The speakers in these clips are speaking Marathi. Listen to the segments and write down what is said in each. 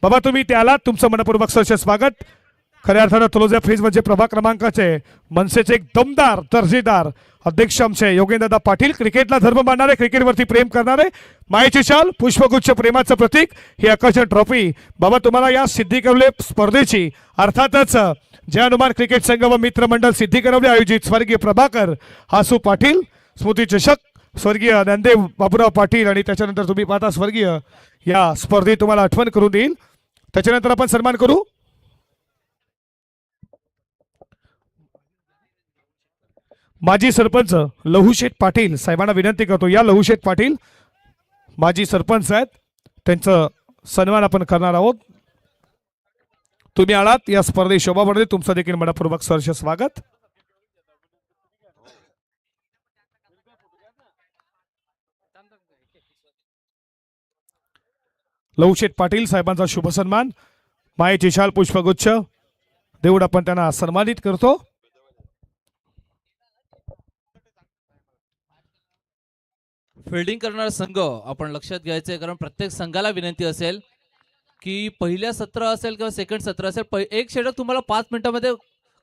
बाबा तुम्ही त्याला तुमचं मनपूर्वक सहर्ष स्वागत. खऱ्या अर्थानं तुलोजा फ्रीज म्हणजे प्रभाग क्रमांकाचे मनसेचे एक दमदार दर्जेदार अध्यक्ष आमचे योगेंद्रदा पाटील, क्रिकेटला धर्म मानणारे, क्रिकेटवरती प्रेम करणारे, मायेची शाल पुष्पगुच्छ प्रेमाचं प्रतीक ही आकर्षण ट्रॉफी. बाबा तुम्हाला या सिद्धी करवले स्पर्धेची अर्थातच जय हनुमान क्रिकेट संघ व मित्रमंडळ सिद्धी करवले आयोजित स्वर्गीय प्रभाकर हासू पाटील स्मृती चषक स्वर्गीय ज्ञानदेव बाबूराव पाटील आणि त्याच्यानंतर तुम्ही पाहता स्वर्गीय या स्पर्धेत तुम्हाला आठवण करून देईल. त्याच्यानंतर आपण सन्मान करू. माजी सरपंच लहूशेठ पाटील साहेबांना विनंती करतो. या लहूशेठ पाटील माजी सरपंच आहेत, त्यांचं सन्मान आपण करणार आहोत. तुम्ही आलात या स्पर्धेत शोभा बर्दे, तुमचं देखील मनपूर्वक सहर्ष स्वागत. लहूशेठ पाटील साहेबांचा शुभ सन्मान, मायेची शाल पुष्पगुच्छ देऊन आपण त्यांना सन्मानित करतो. फिल्डिंग करणारा संघ आपण लक्षात घ्यायचंय, कारण प्रत्येक संघाला विनंती असेल की पहिल्या सत्र असेल किंवा सेकंड सत्र असेल, एक षटक तुम्हाला 5 मिनिटांमध्ये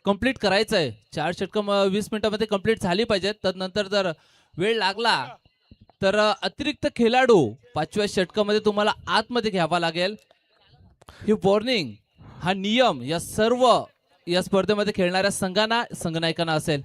कंप्लीट करायचं आहे. 4 षटकं 20 मिनिटांमध्ये कंप्लीट झाली पाहिजेत. त्यानंतर जर वेळ लागला तर अतिरिक्त खेळाडू 5व्या षटकामध्ये तुम्हाला आतमध्ये घ्यावा लागेल. ही वॉर्निंग, हा नियम या सर्व या स्पर्धेमध्ये खेळणाऱ्या संघांना, संघनायकांना असेल.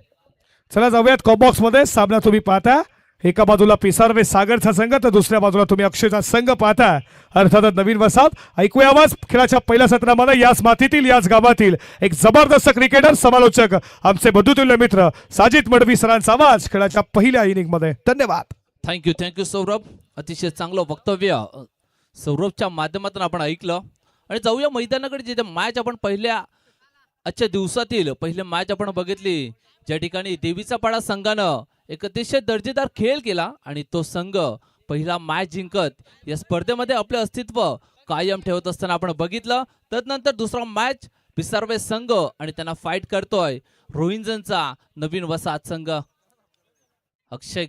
चला जाऊयात कॉबॉक्स मध्ये. सामना तुम्ही पाहता, एका बाजूला पिसारवे सागरचा संघ तर दुसऱ्या बाजूला तुम्ही अक्षयचा संघ पाहता. अर्थातच नवीन वसाहत. ऐकूया आवाज खेळाच्या पहिल्या सत्रामध्ये याच मातीतील याच गावातील एक जबरदस्त क्रिकेटर समालोचक आमचे बंधुतुल्य मित्र साजिद मडवी सरांचा आवाज खेळाच्या पहिल्या इनिंग मध्ये. धन्यवाद. थँक्यू सौरभ. अतिशय चांगलं वक्तव्य सौरभच्या माध्यमातून आपण ऐकलं. आणि जाऊया मैदानाकडे, जिथे मॅच आपण पहिल्या आजच्या दिवसातील पहिली मॅच आपण बघितली, ज्या ठिकाणी देवीचा पाडा संघानं एक अतिशय दर्जेदार खेळ केला आणि तो संघ पहिला मॅच जिंकत या स्पर्धेमध्ये आपले अस्तित्व कायम ठेवत असताना आपण बघितलं. त्यानंतर दुसरा मॅच पिसारवे संघ आणि त्यांना फाईट करतोय रोहिंजनचा नवीन वसाहत संघ. अक्षय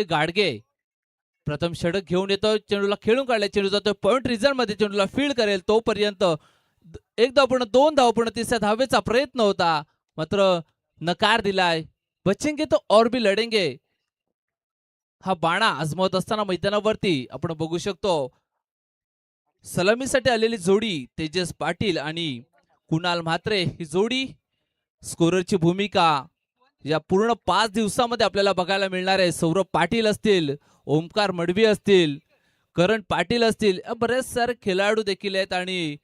गाडगे प्रथम षटक घेऊन येतोय, चेंडूला खेळून काढलाय, चेंडू जातोय पॉइंट रिझल्ट मध्ये, चेंडूला फील्ड करेल तोपर्यंत एक धावपूर्ण 2 धावपूर्ण तिसऱ्या धावेचा प्रयत्न होता, मात्र नकार दिलाय. बचेंगे तो और भी लढेंगे हा बाणा आजमावत असताना मैदानावरती आपण बघू शकतो सलामीसाठी आलेली जोडी तेजस पाटील आणि कुणाल म्हात्रे. ही जोडी स्कोररची भूमिका या पूर्ण 5 दिवसामध्ये आपल्याला बघायला मिळणार आहे. सौरभ पाटील असतील, ओमकार मडवी असतील, करण पाटील असतील, बरेच सारे खेळाडू देखील आहेत आणि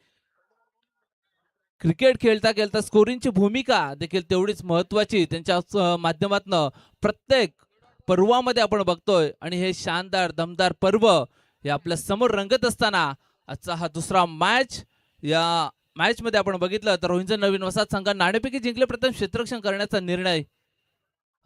क्रिकेट खेळता खेळता स्कोरिंगची भूमिका देखील तेवढीच महत्वाची त्यांच्या माध्यमातून प्रत्येक पर्वामध्ये आपण बघतोय. आणि हे शानदार दमदार पर्व हे आपल्या समोर रंगत असताना आजचा हा दुसरा मॅच, या मॅच मध्ये आपण बघितलं तर रोहिंजन नवीन वसाहत संघाने नाणेफेकी जिंकले, प्रथम क्षेत्ररक्षण करण्याचा निर्णय.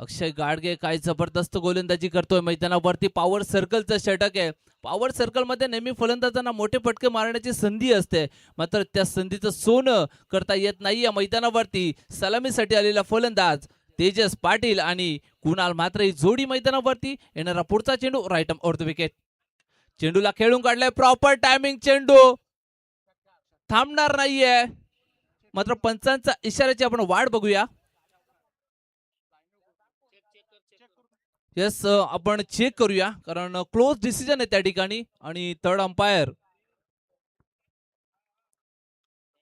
अक्षय गाडगे काय जबरदस्त गोलंदाजी करतोय मैदानावरती. पॉवर सर्कलचं षटक आहे. पॉवर सर्कल मध्ये नेहमी फलंदाजांना मोठे फटके मारण्याची संधी असते, मात्र त्या संधीचं सोनं करता येत नाही या मैदानावरती. सलामीसाठी आलेला फलंदाज तेजस पाटील आणि कुणाल म्हात्रे जोडी मैदानावरती. येणारा पुढचा चेंडू right arm over the wicket. चेंडूला खेळून काढलाय, प्रॉपर टायमिंग, चेंडू थांबणार नाहीये, मात्र पंचांचा इशाऱ्याची आपण वाट बघूया. यस, आपण चेक करूया, कारण क्लोज डिसिजन आहे त्या ठिकाणी. आणि थर्ड अंपायर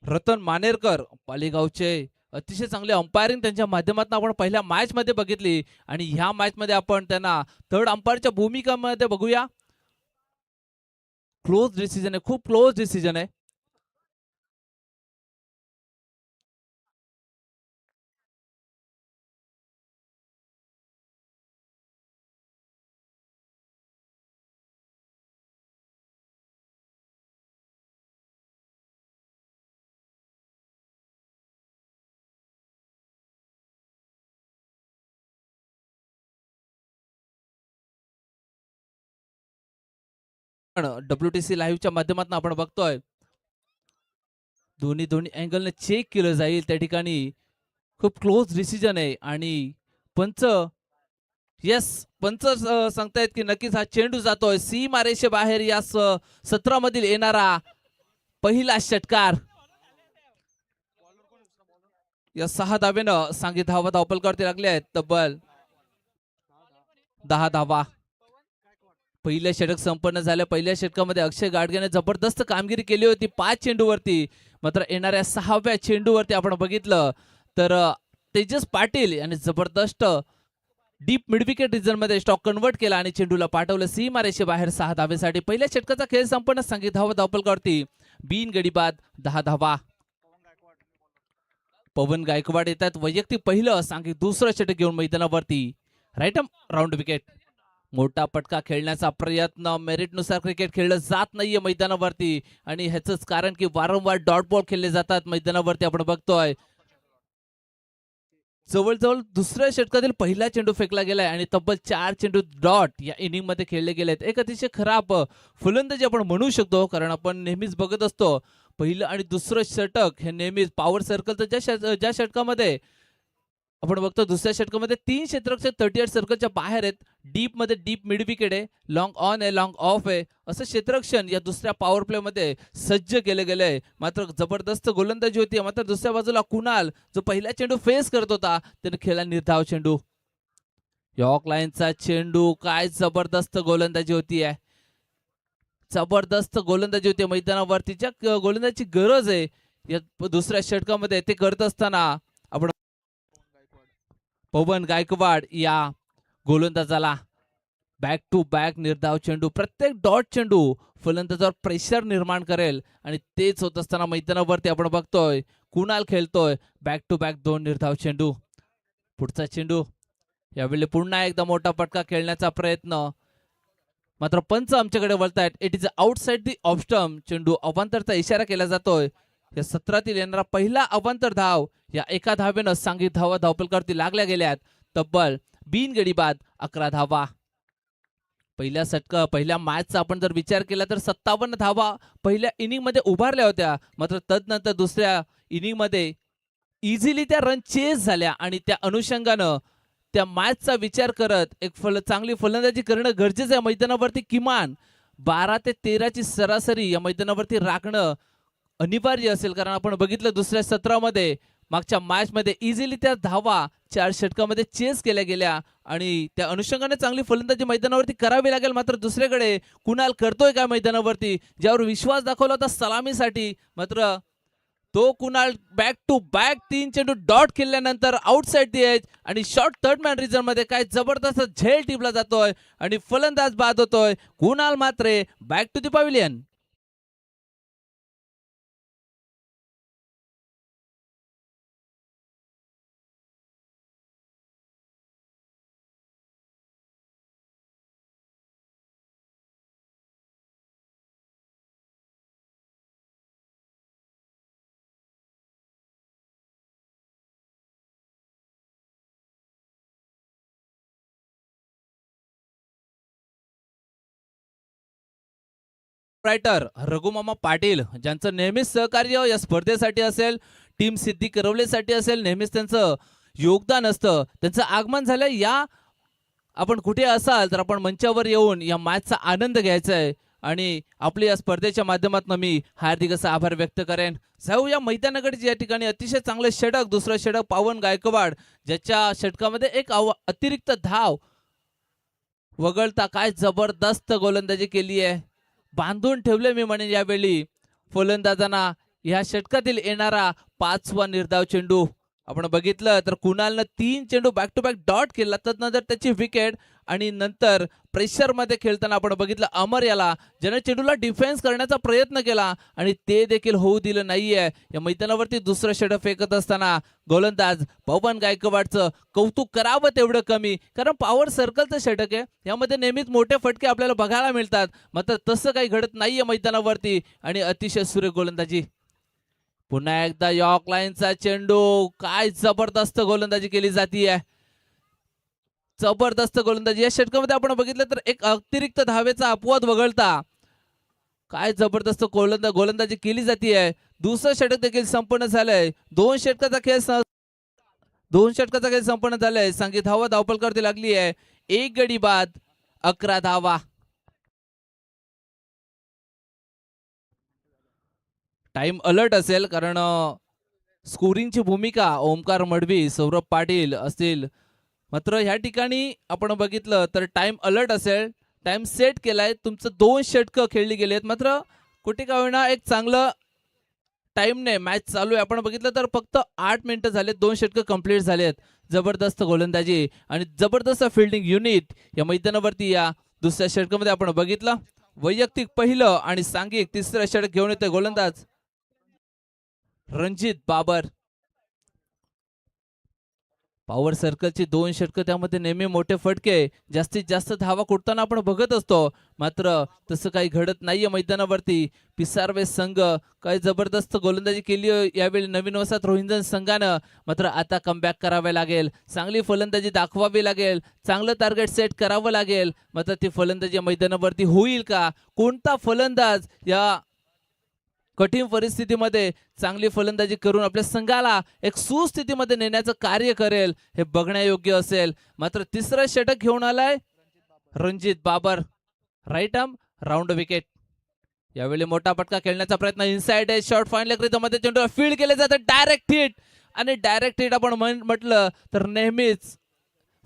रतन मानेरकर पालेगावचे अतिशय चांगले अंपायरिंग त्यांच्या माध्यमातून आपण पहिल्या मॅच मध्ये बघितली आणि ह्या मॅच मध्ये आपण त्यांना थर्ड अंपायरच्या भूमिकामध्ये बघूया. क्लोज डिसिजन आहे, खूप क्लोज डिसिजन आहे. WTC लाईव्हच्या माध्यमातून आपण बघतोय दोन्ही अँगलने चेक केलं जाईल. त्या ठिकाणी खूप क्लोज डिसिजन आहे आणि पंच येस, पंच सांगतायत की नक्कीच हा चेंडू जातोय सीमारेषे बाहेर. या सत्रामधील येणारा पहिला षटकार. या 6 धावेनं सांगी धावा धावपलकावरती लागले आहेत. तब्बल 10 धावा. पहिलं षटक संपन्न झालं. पहिल्या षटकामध्ये अक्षय गाडगेने जबरदस्त कामगिरी केली होती 5 चेंडूवरती. मात्र येणाऱ्या 6व्या चेंडूवरती आपण बघितलं तर तेजस पाटील यांनी जबरदस्त डीप मिड विकेट रिजन मध्ये स्टॉक कन्वर्ट केला आणि चेंडूला पाठवलं सीमारेषे बाहेर 6 धावेसाठी. पहिल्या षटकाचा खेळ संपन्न. सांगी धावा धावपलकावरती बिनगडी बाद 10 धावा. पवन गायकवाड येतात वैयक्तिक पहिलं. सांगी दुसरं षटक घेऊन मैदानावरती. Right round wicket. मोठा पटका खेळण्याचा प्रयत्न. मेरिटनुसार क्रिकेट खेळलं जात नाहीये मैदानावरती आणि ह्याच कारण की वारंवार डॉट बॉल खेळले जातात मैदानावरती. आपण बघतोय जवळजवळ दुसऱ्या षटकातील पहिला चेंडू फेकला गेलाय आणि तब्बल 4 चेंडू डॉट या इनिंग मध्ये खेळले गेलेत. एक अतिशय खराब फलंदाजी आपण म्हणू शकतो, कारण आपण नेहमीच बघत असतो पहिलं आणि दुसरं षटक हे नेहमीच पॉवर सर्कलचं ज्या षटकामध्ये आपण बघतो दुसऱ्या षटकामध्ये 3 क्षेत्ररक्षक 38 सर्कलच्या बाहेर आहेत. डीप मध्ये डीप मिड विकेट आहे, लॉंग ऑन आहे, लॉंग ऑफ आहे, असं क्षेत्ररक्षण या दुसऱ्या पॉवर प्ले मध्ये सज्ज केले गेले. मात्र जबरदस्त गोलंदाजी होती. मात्र दुसऱ्या बाजूला कुणाल जो पहिला चेंडू फेस करत होता त्याने खेळला निर्धाव चेंडू. यॉर्क लाईनचा चेंडू. काय जबरदस्त गोलंदाजी होती आहे. जबरदस्त गोलंदाजी होती मैदानावरती. ज्या गोलंदाजीची गरज आहे या दुसऱ्या षटकामध्ये ते करत असताना आपण पवन गायकवाड या गोलंदाजाला बॅक टू बॅक निर्धाव चेंडू. प्रत्येक डॉट चेंडू फलंदाजावर प्रेशर निर्माण करेल आणि तेच होत असताना मैदानावरती आपण बघतोय कुणाल खेळतोय बॅक टू बॅक 2 निर्धाव चेंडू. पुढचा चेंडू. यावेळी पुन्हा एकदा मोठा पटका खेळण्याचा प्रयत्न. मात्र पंच आमच्याकडे वळतायत. It is outside the off stump. चेंडू अवांतरचा इशारा केला जातोय. या सत्रातील येणारा पहिला अवांतर धाव या एका धावेनं सांगी धावा धावपलकावरती लागल्या गेल्यात. तब्बल बिनगडी बाद 11 धावा. पहिल्या मॅचचा आपण जर विचार केला तर 57 धावा पहिल्या इनिंग मध्ये उभारल्या होत्या. मात्र तदनंतर दुसऱ्या इनिंग मध्ये इझिली त्या रन चेस झाल्या आणि त्या अनुषंगानं त्या मॅचचा विचार करत एक चांगली फलंदाजी करणं गरजेचं आहे. मैदानावरती किमान 12 ते 13ची सरासरी या मैदानावरती राखणं अनिवार्य असेल, कारण आपण बघितलं दुसऱ्या सत्रामध्ये मागच्या मॅच मध्ये इझिली त्या धावा 4 षटकामध्ये चेस केल्या गेल्या आणि त्या अनुषंगाने चांगली फलंदाजी मैदानावरती करावी लागेल. मात्र दुसरीकडे कुणाल करतोय काय मैदानावरती, ज्यावर विश्वास दाखवला होता सलामीसाठी, मात्र तो कुणाल बॅक टू बॅक 3 चेंडू डॉट खेळल्यानंतर आउटसाइड दी एज आणि शॉर्ट थर्ड मॅन रिजन मध्ये काय जबरदस्त झेल टिपला जातोय आणि फलंदाज बाद होतोय. कुणाल मात्र back to the pavilion. Writer Raghumama Patil ज्यांचं नेहमीच सहकार्य या स्पर्धेसाठी असेल, टीम सिद्धी करवलेसाठी असेल, नेहमीच त्यांचं योगदान असतं. त्यांचं आगमन झालं. या आपण कुठे असाल तर आपण मंचावर येऊन या मॅचचा आनंद घ्यायचा आहे आणि आपल्या या स्पर्धेच्या माध्यमातून मी हार्दिक असा आभार व्यक्त करेन. जाऊया मैदानाकडे. या ठिकाणी अतिशय चांगलं षटक, दुसरं षटक पवन गायकवाड ज्याच्या षटकामध्ये एक अतिरिक्त धाव वगळता काय जबरदस्त गोलंदाजी केली आहे. बांधून ठेवले मी म्हणेन यावेळी फलंदाजांना. या षटकातील येणारा 5वा निर्धाव चेंडू आपण बघितलं तर कुणालनं 3 चेंडू बॅक टू बॅक डॉट केला, तदनंतर त्याची विकेट आणि नंतर प्रेशर मध्ये खेळताना आपण बघितलं अमर याला, ज्याने चेंडूला डिफेन्स करण्याचा प्रयत्न केला आणि ते देखील होऊ दिलं नाहीये. या मैदानावरती दुसरं षटक फेकत असताना गोलंदाज पवन गायकवाडचं कौतुक करावं तेवढं कमी, कारण पॉवर सर्कलचं षटक आहे. यामध्ये नेहमीच मोठे फटके आपल्याला बघायला मिळतात, मात्र तसं काही घडत नाहीये मैदानावरती आणि अतिशय सुरेख गोलंदाजी. पुन्हा एकदा यॉर्क लाईनचा चेंडू. काय जबरदस्त गोलंदाजी केली जातीये, जबरदस्त गोलंदाजी. या षटकामध्ये आपण बघितलं तर एक अतिरिक्त धावेचा अपवाद वगळता काय जबरदस्त गोलंदाजी केली जातीये. दुसरं षटक देखील संपन्न झालंय. 2 षटकाचा खेळ संपन्न झालाय. सांगी धावा धावपलकावरती लागली आहे. एक गडी बाद, 11 धावा. टाइम अलर्ट असेल कारण स्कोरिंगची भूमिका ओमकार मडवी, सौरभ पाटील असतील. मात्र ह्या ठिकाणी आपण बघितलं तर टाइम अलर्ट असेल, टाइम सेट केलाय. तुमचं 2 षटकं खेळली गेली मात्र कुठे का होईना एक चांगलं टाइमने मॅच चालू आहे. आपण बघितलं तर फक्त 8 मिनिटं झालेत, 2 षटकं कंप्लीट झालेत. जबरदस्त गोलंदाजी आणि जबरदस्त फिल्डिंग युनिट या मैदानावरती या दुसऱ्या षटकामध्ये आपण बघितलं. वैयक्तिक पहिलं आणि सांघिक तिसरं षटक घेऊन येतोय गोलंदाज रणजित बाबर. पॉवर सर्कलची 2 षटकं, त्यामध्ये नेहमी मोठे फटके, जास्तीत जास्त धावा कुठताना आपण बघत असतो. मात्र तसं काही घडत नाहीये मैदानावरती. पिसारवे संघ काय जबरदस्त गोलंदाजी केली यावेळी नवीन वसाहत रोहिंजन संघानं. मात्र आता कमबॅक करावे लागेल, चांगली फलंदाजी दाखवावी लागेल, चांगलं टार्गेट सेट करावं लागेल. मात्र ती फलंदाजी मैदानावरती होईल का? कोणता फलंदाज या कठीण परिस्थितीमध्ये चांगली फलंदाजी करून आपल्या संघाला एक सुस्थितीमध्ये नेण्याचं कार्य करेल हे बघण्यायोग्य असेल. मात्र तिसरं षटक घेऊन आलाय Ranjit Babar, right arm round wicket. यावेळी मोठा फटका खेळण्याचा प्रयत्न, इनसाइड एज शॉट फाईन मध्ये चेंडू फील्ड केले जातं, डायरेक्ट हिट. आणि डायरेक्ट हिट आपण म्हटलं तर नेहमीच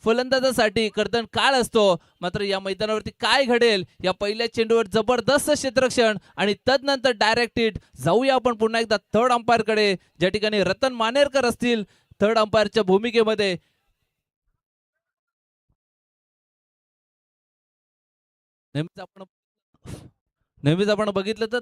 फलंदाजासाठी कर्दन काळ असतो. मात्र या मैदानावरती काय घडेल, या पहिल्या चेंडूवर जबरदस्त क्षेत्ररक्षण आणि तदनंतर डायरेक्ट हिट. जाऊया आपण पुन्हा एकदा थर्ड अंपायर कडे, ज्या ठिकाणी रतन मानेरकर असतील थर्ड अंपायरच्या भूमिकेमध्ये. नेहमीच आपण बघितलं तर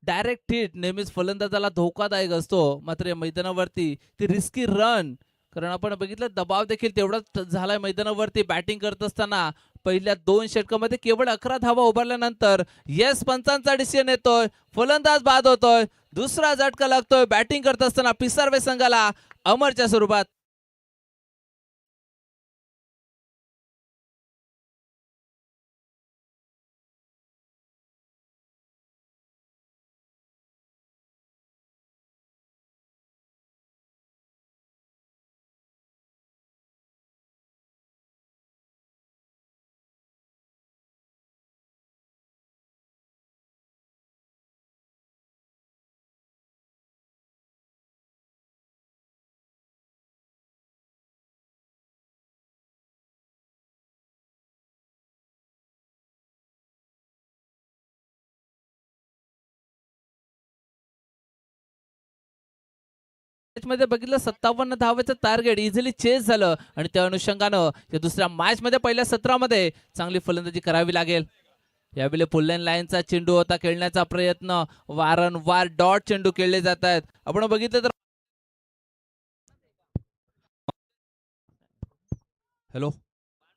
डायरेक्ट हिट नेहमीच फलंदाजाला धोकादायक असतो. मात्र या मैदानावरती ती रिस्की रन, कारण आपण बघितलं दबाव देखील तेवढाच झालाय मैदानावरती. बॅटिंग करत असताना पहिल्या 2 षटकामध्ये केवळ 11 धावा उभारल्यानंतर येस पंचांचा डिसिजन येतोय, फलंदाज बाद होतोय, दुसरा झटका लागतोय. बॅटिंग करत असताना पिसारवे संघाला अमरच्या स्वरूपात. मध्ये बघितलं 57 धावेचं टार्गेट इझिली चेस झालं आणि त्या अनुषंगानं या दुसऱ्या मॅच मध्ये पहिल्या सत्रामध्ये चांगली फलंदाजी करावी लागेल. यावेळी पुल्लेन लाईनचा चेंडू होता, खेळण्याचा प्रयत्न, वारंवार डॉट चेंडू खेळले जात आहेत. आपण बघितलं तर हॅलो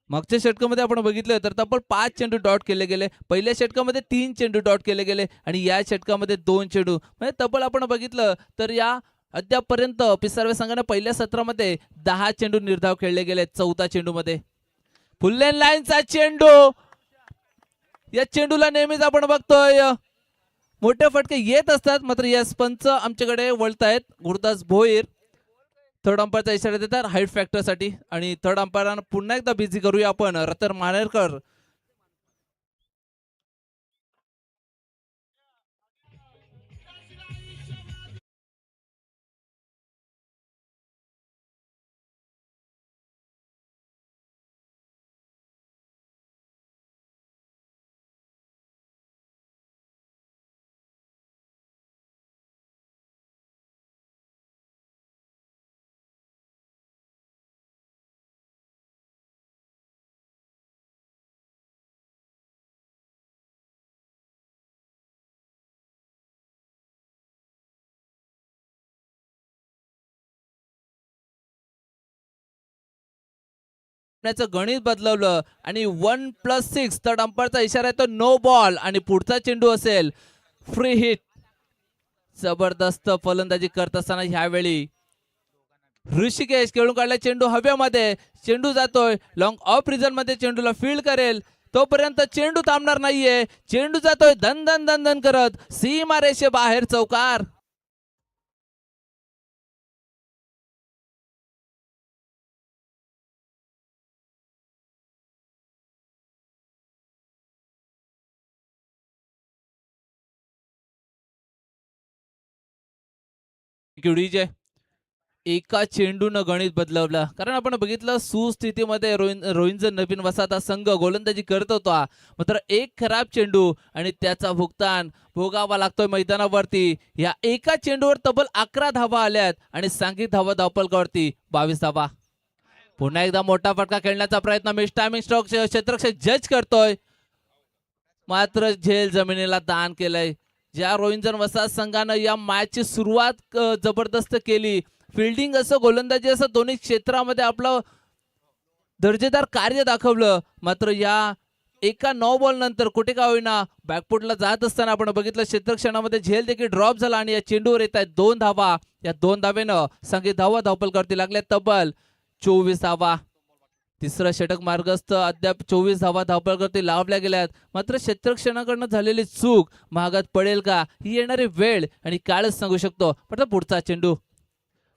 मागच्या षटकामध्ये आपण बघितलं तर तब्बल 5 चेंडू डॉट केले गेले. पहिल्या षटकामध्ये 3 चेंडू डॉट केले गेले आणि या षटकामध्ये 2 चेंडू, म्हणजे तब्बल आपण बघितलं तर या अद्यापपर्यंत पिसारवे संघाने पहिल्या सत्रामध्ये 10 चेंडू निर्धाव खेळले गेले 14 चेंडू मध्ये. फुल्लेन लाईनचा चेंडू, या चेंडूला नेहमीच आपण बघतोय मोठे फटके येत असतात. मात्र यस पंच आमच्याकडे वळतायत, गुरुदास भोईर थर्ड अंपायरचा इशारा देतात हाईट फॅक्टर साठी. आणि थर्ड अंपायरांना पुन्हा एकदा बिझी करूया आपण रतन मानेरकर. गणित बदलवलं आणि 1+6 थर्ड अंपायरचा इशारा येतो नो बॉल आणि पुढचा चेंडू असेल फ्री हिट. जबरदस्त फलंदाजी करत असताना ह्यावेळी ऋषिकेश खेळून काढला चेंडू हवेमध्ये, चेंडू जातोय लॉंग ऑफ रिझन मध्ये, चेंडूला फील्ड करेल तोपर्यंत चेंडू थांबणार नाहीये. चेंडू जातोय धन धन धन धन करत सीमा रेषे बाहेर, चौकार. विजय एका चेंडूनं गणित बदलवलं. कारण आपण बघितलं सुस्थितीमध्ये रोहिंज नवीन वसाहत संघ गोलंदाजी करत होता, मात्र एक खराब चेंडू आणि त्याचा भुगतान भोगावा लागतोय मैदानावरती. या एका चेंडूवर तब्बल 11 धावा आल्यात आणि सांघिक धावा धावपलकावरती 22 धावा. पुन्हा एकदा मोठा फटका खेळण्याचा प्रयत्न मिस टायमिंग स्ट्रोक क्षेत्ररक्षक जज करतोय, मात्र झेल जमिनीला दान केलंय. ज्या रोहिंजन वसाहत संघानं या मॅचची सुरुवात जबरदस्त केली, फिल्डिंग असं गोलंदाजी असं दोन्ही क्षेत्रामध्ये आपलं दर्जेदार कार्य दाखवलं, मात्र या एका 9 बॉल नंतर कुठे का होईना बॅकफुटला जात असताना आपण बघितलं क्षेत्रक्षणामध्ये झेल देखील ड्रॉप झाला आणि या चेंडूवर येत आहेत 2 धावा. या 2 धावेनं संघिक धावा धावपलकावरती लागल्या तब्बल 24 धावा. तिसरं षटक मार्गस्थ अद्याप 24 धावा धावपलकावरती लावल्या गेल्यात, मात्र क्षेत्रक्षणाकडनं झालेली चूक महागात पडेल का ही येणारी वेळ आणि काळच सांगू शकतो. पण पुढचा चेंडू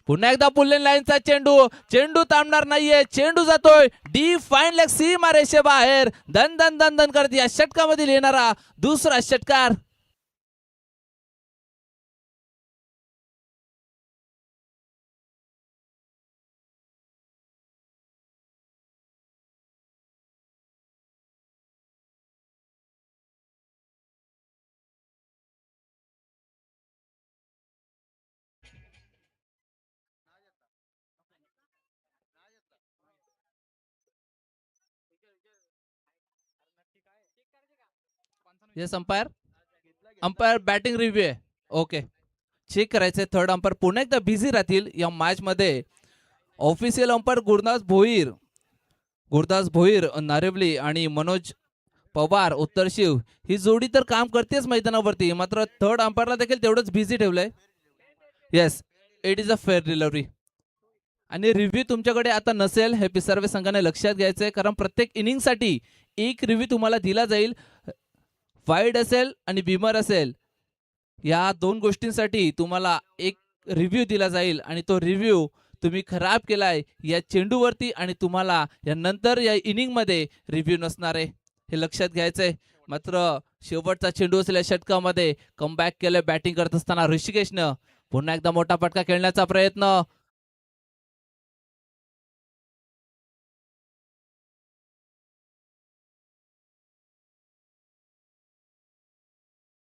पुन्हा एकदा पुल्लेन लाईनचा चेंडू थांबणार नाहीये. चेंडू जातोय डी फाईन लेग सीमा रेषेबाहेर. धन धन धन धन करत या षटकामध्ये येणारा दुसरा षटकार. येस अंपायर बॅटिंग रिव्ह्यू आहे. ओके, चेक करायचंय. थर्ड अंपायर पुन्हा एकदा बिझी राहतील या मॅच मध्ये. ऑफिशियल अंपायर गुरदास भोईर नारेवली आणि मनोज पवार उत्तरशिव ही जोडी तर काम करतेच मैदानावरती, मात्र थर्ड अंपायरला देखील तेवढंच बिझी ठेवलंय. Yes, it is a fair delivery. आणि रिव्ह्यू तुमच्याकडे आता नसेल हे पिसारवे संघाने लक्षात घ्यायचंय, कारण प्रत्येक इनिंगसाठी एक रिव्ह्यू तुम्हाला दिला जाईल. वाईड असेल आणि बीमर असेल या 2 गोष्टींसाठी तुम्हाला एक रिव्ह्यू दिला जाईल आणि तो रिव्ह्यू तुम्ही खराब केलाय या चेंडूवरती आणि तुम्हाला या नंतर या इनिंग मध्ये रिव्ह्यू नसणार आहे, हे लक्षात घ्यायचंय. मात्र शेवटचा चेंडू असलेल्या षटकामध्ये कमबॅक केलं बॅटिंग करत असताना ऋषिकेशनं. पुन्हा एकदा मोठा फटका खेळण्याचा प्रयत्न.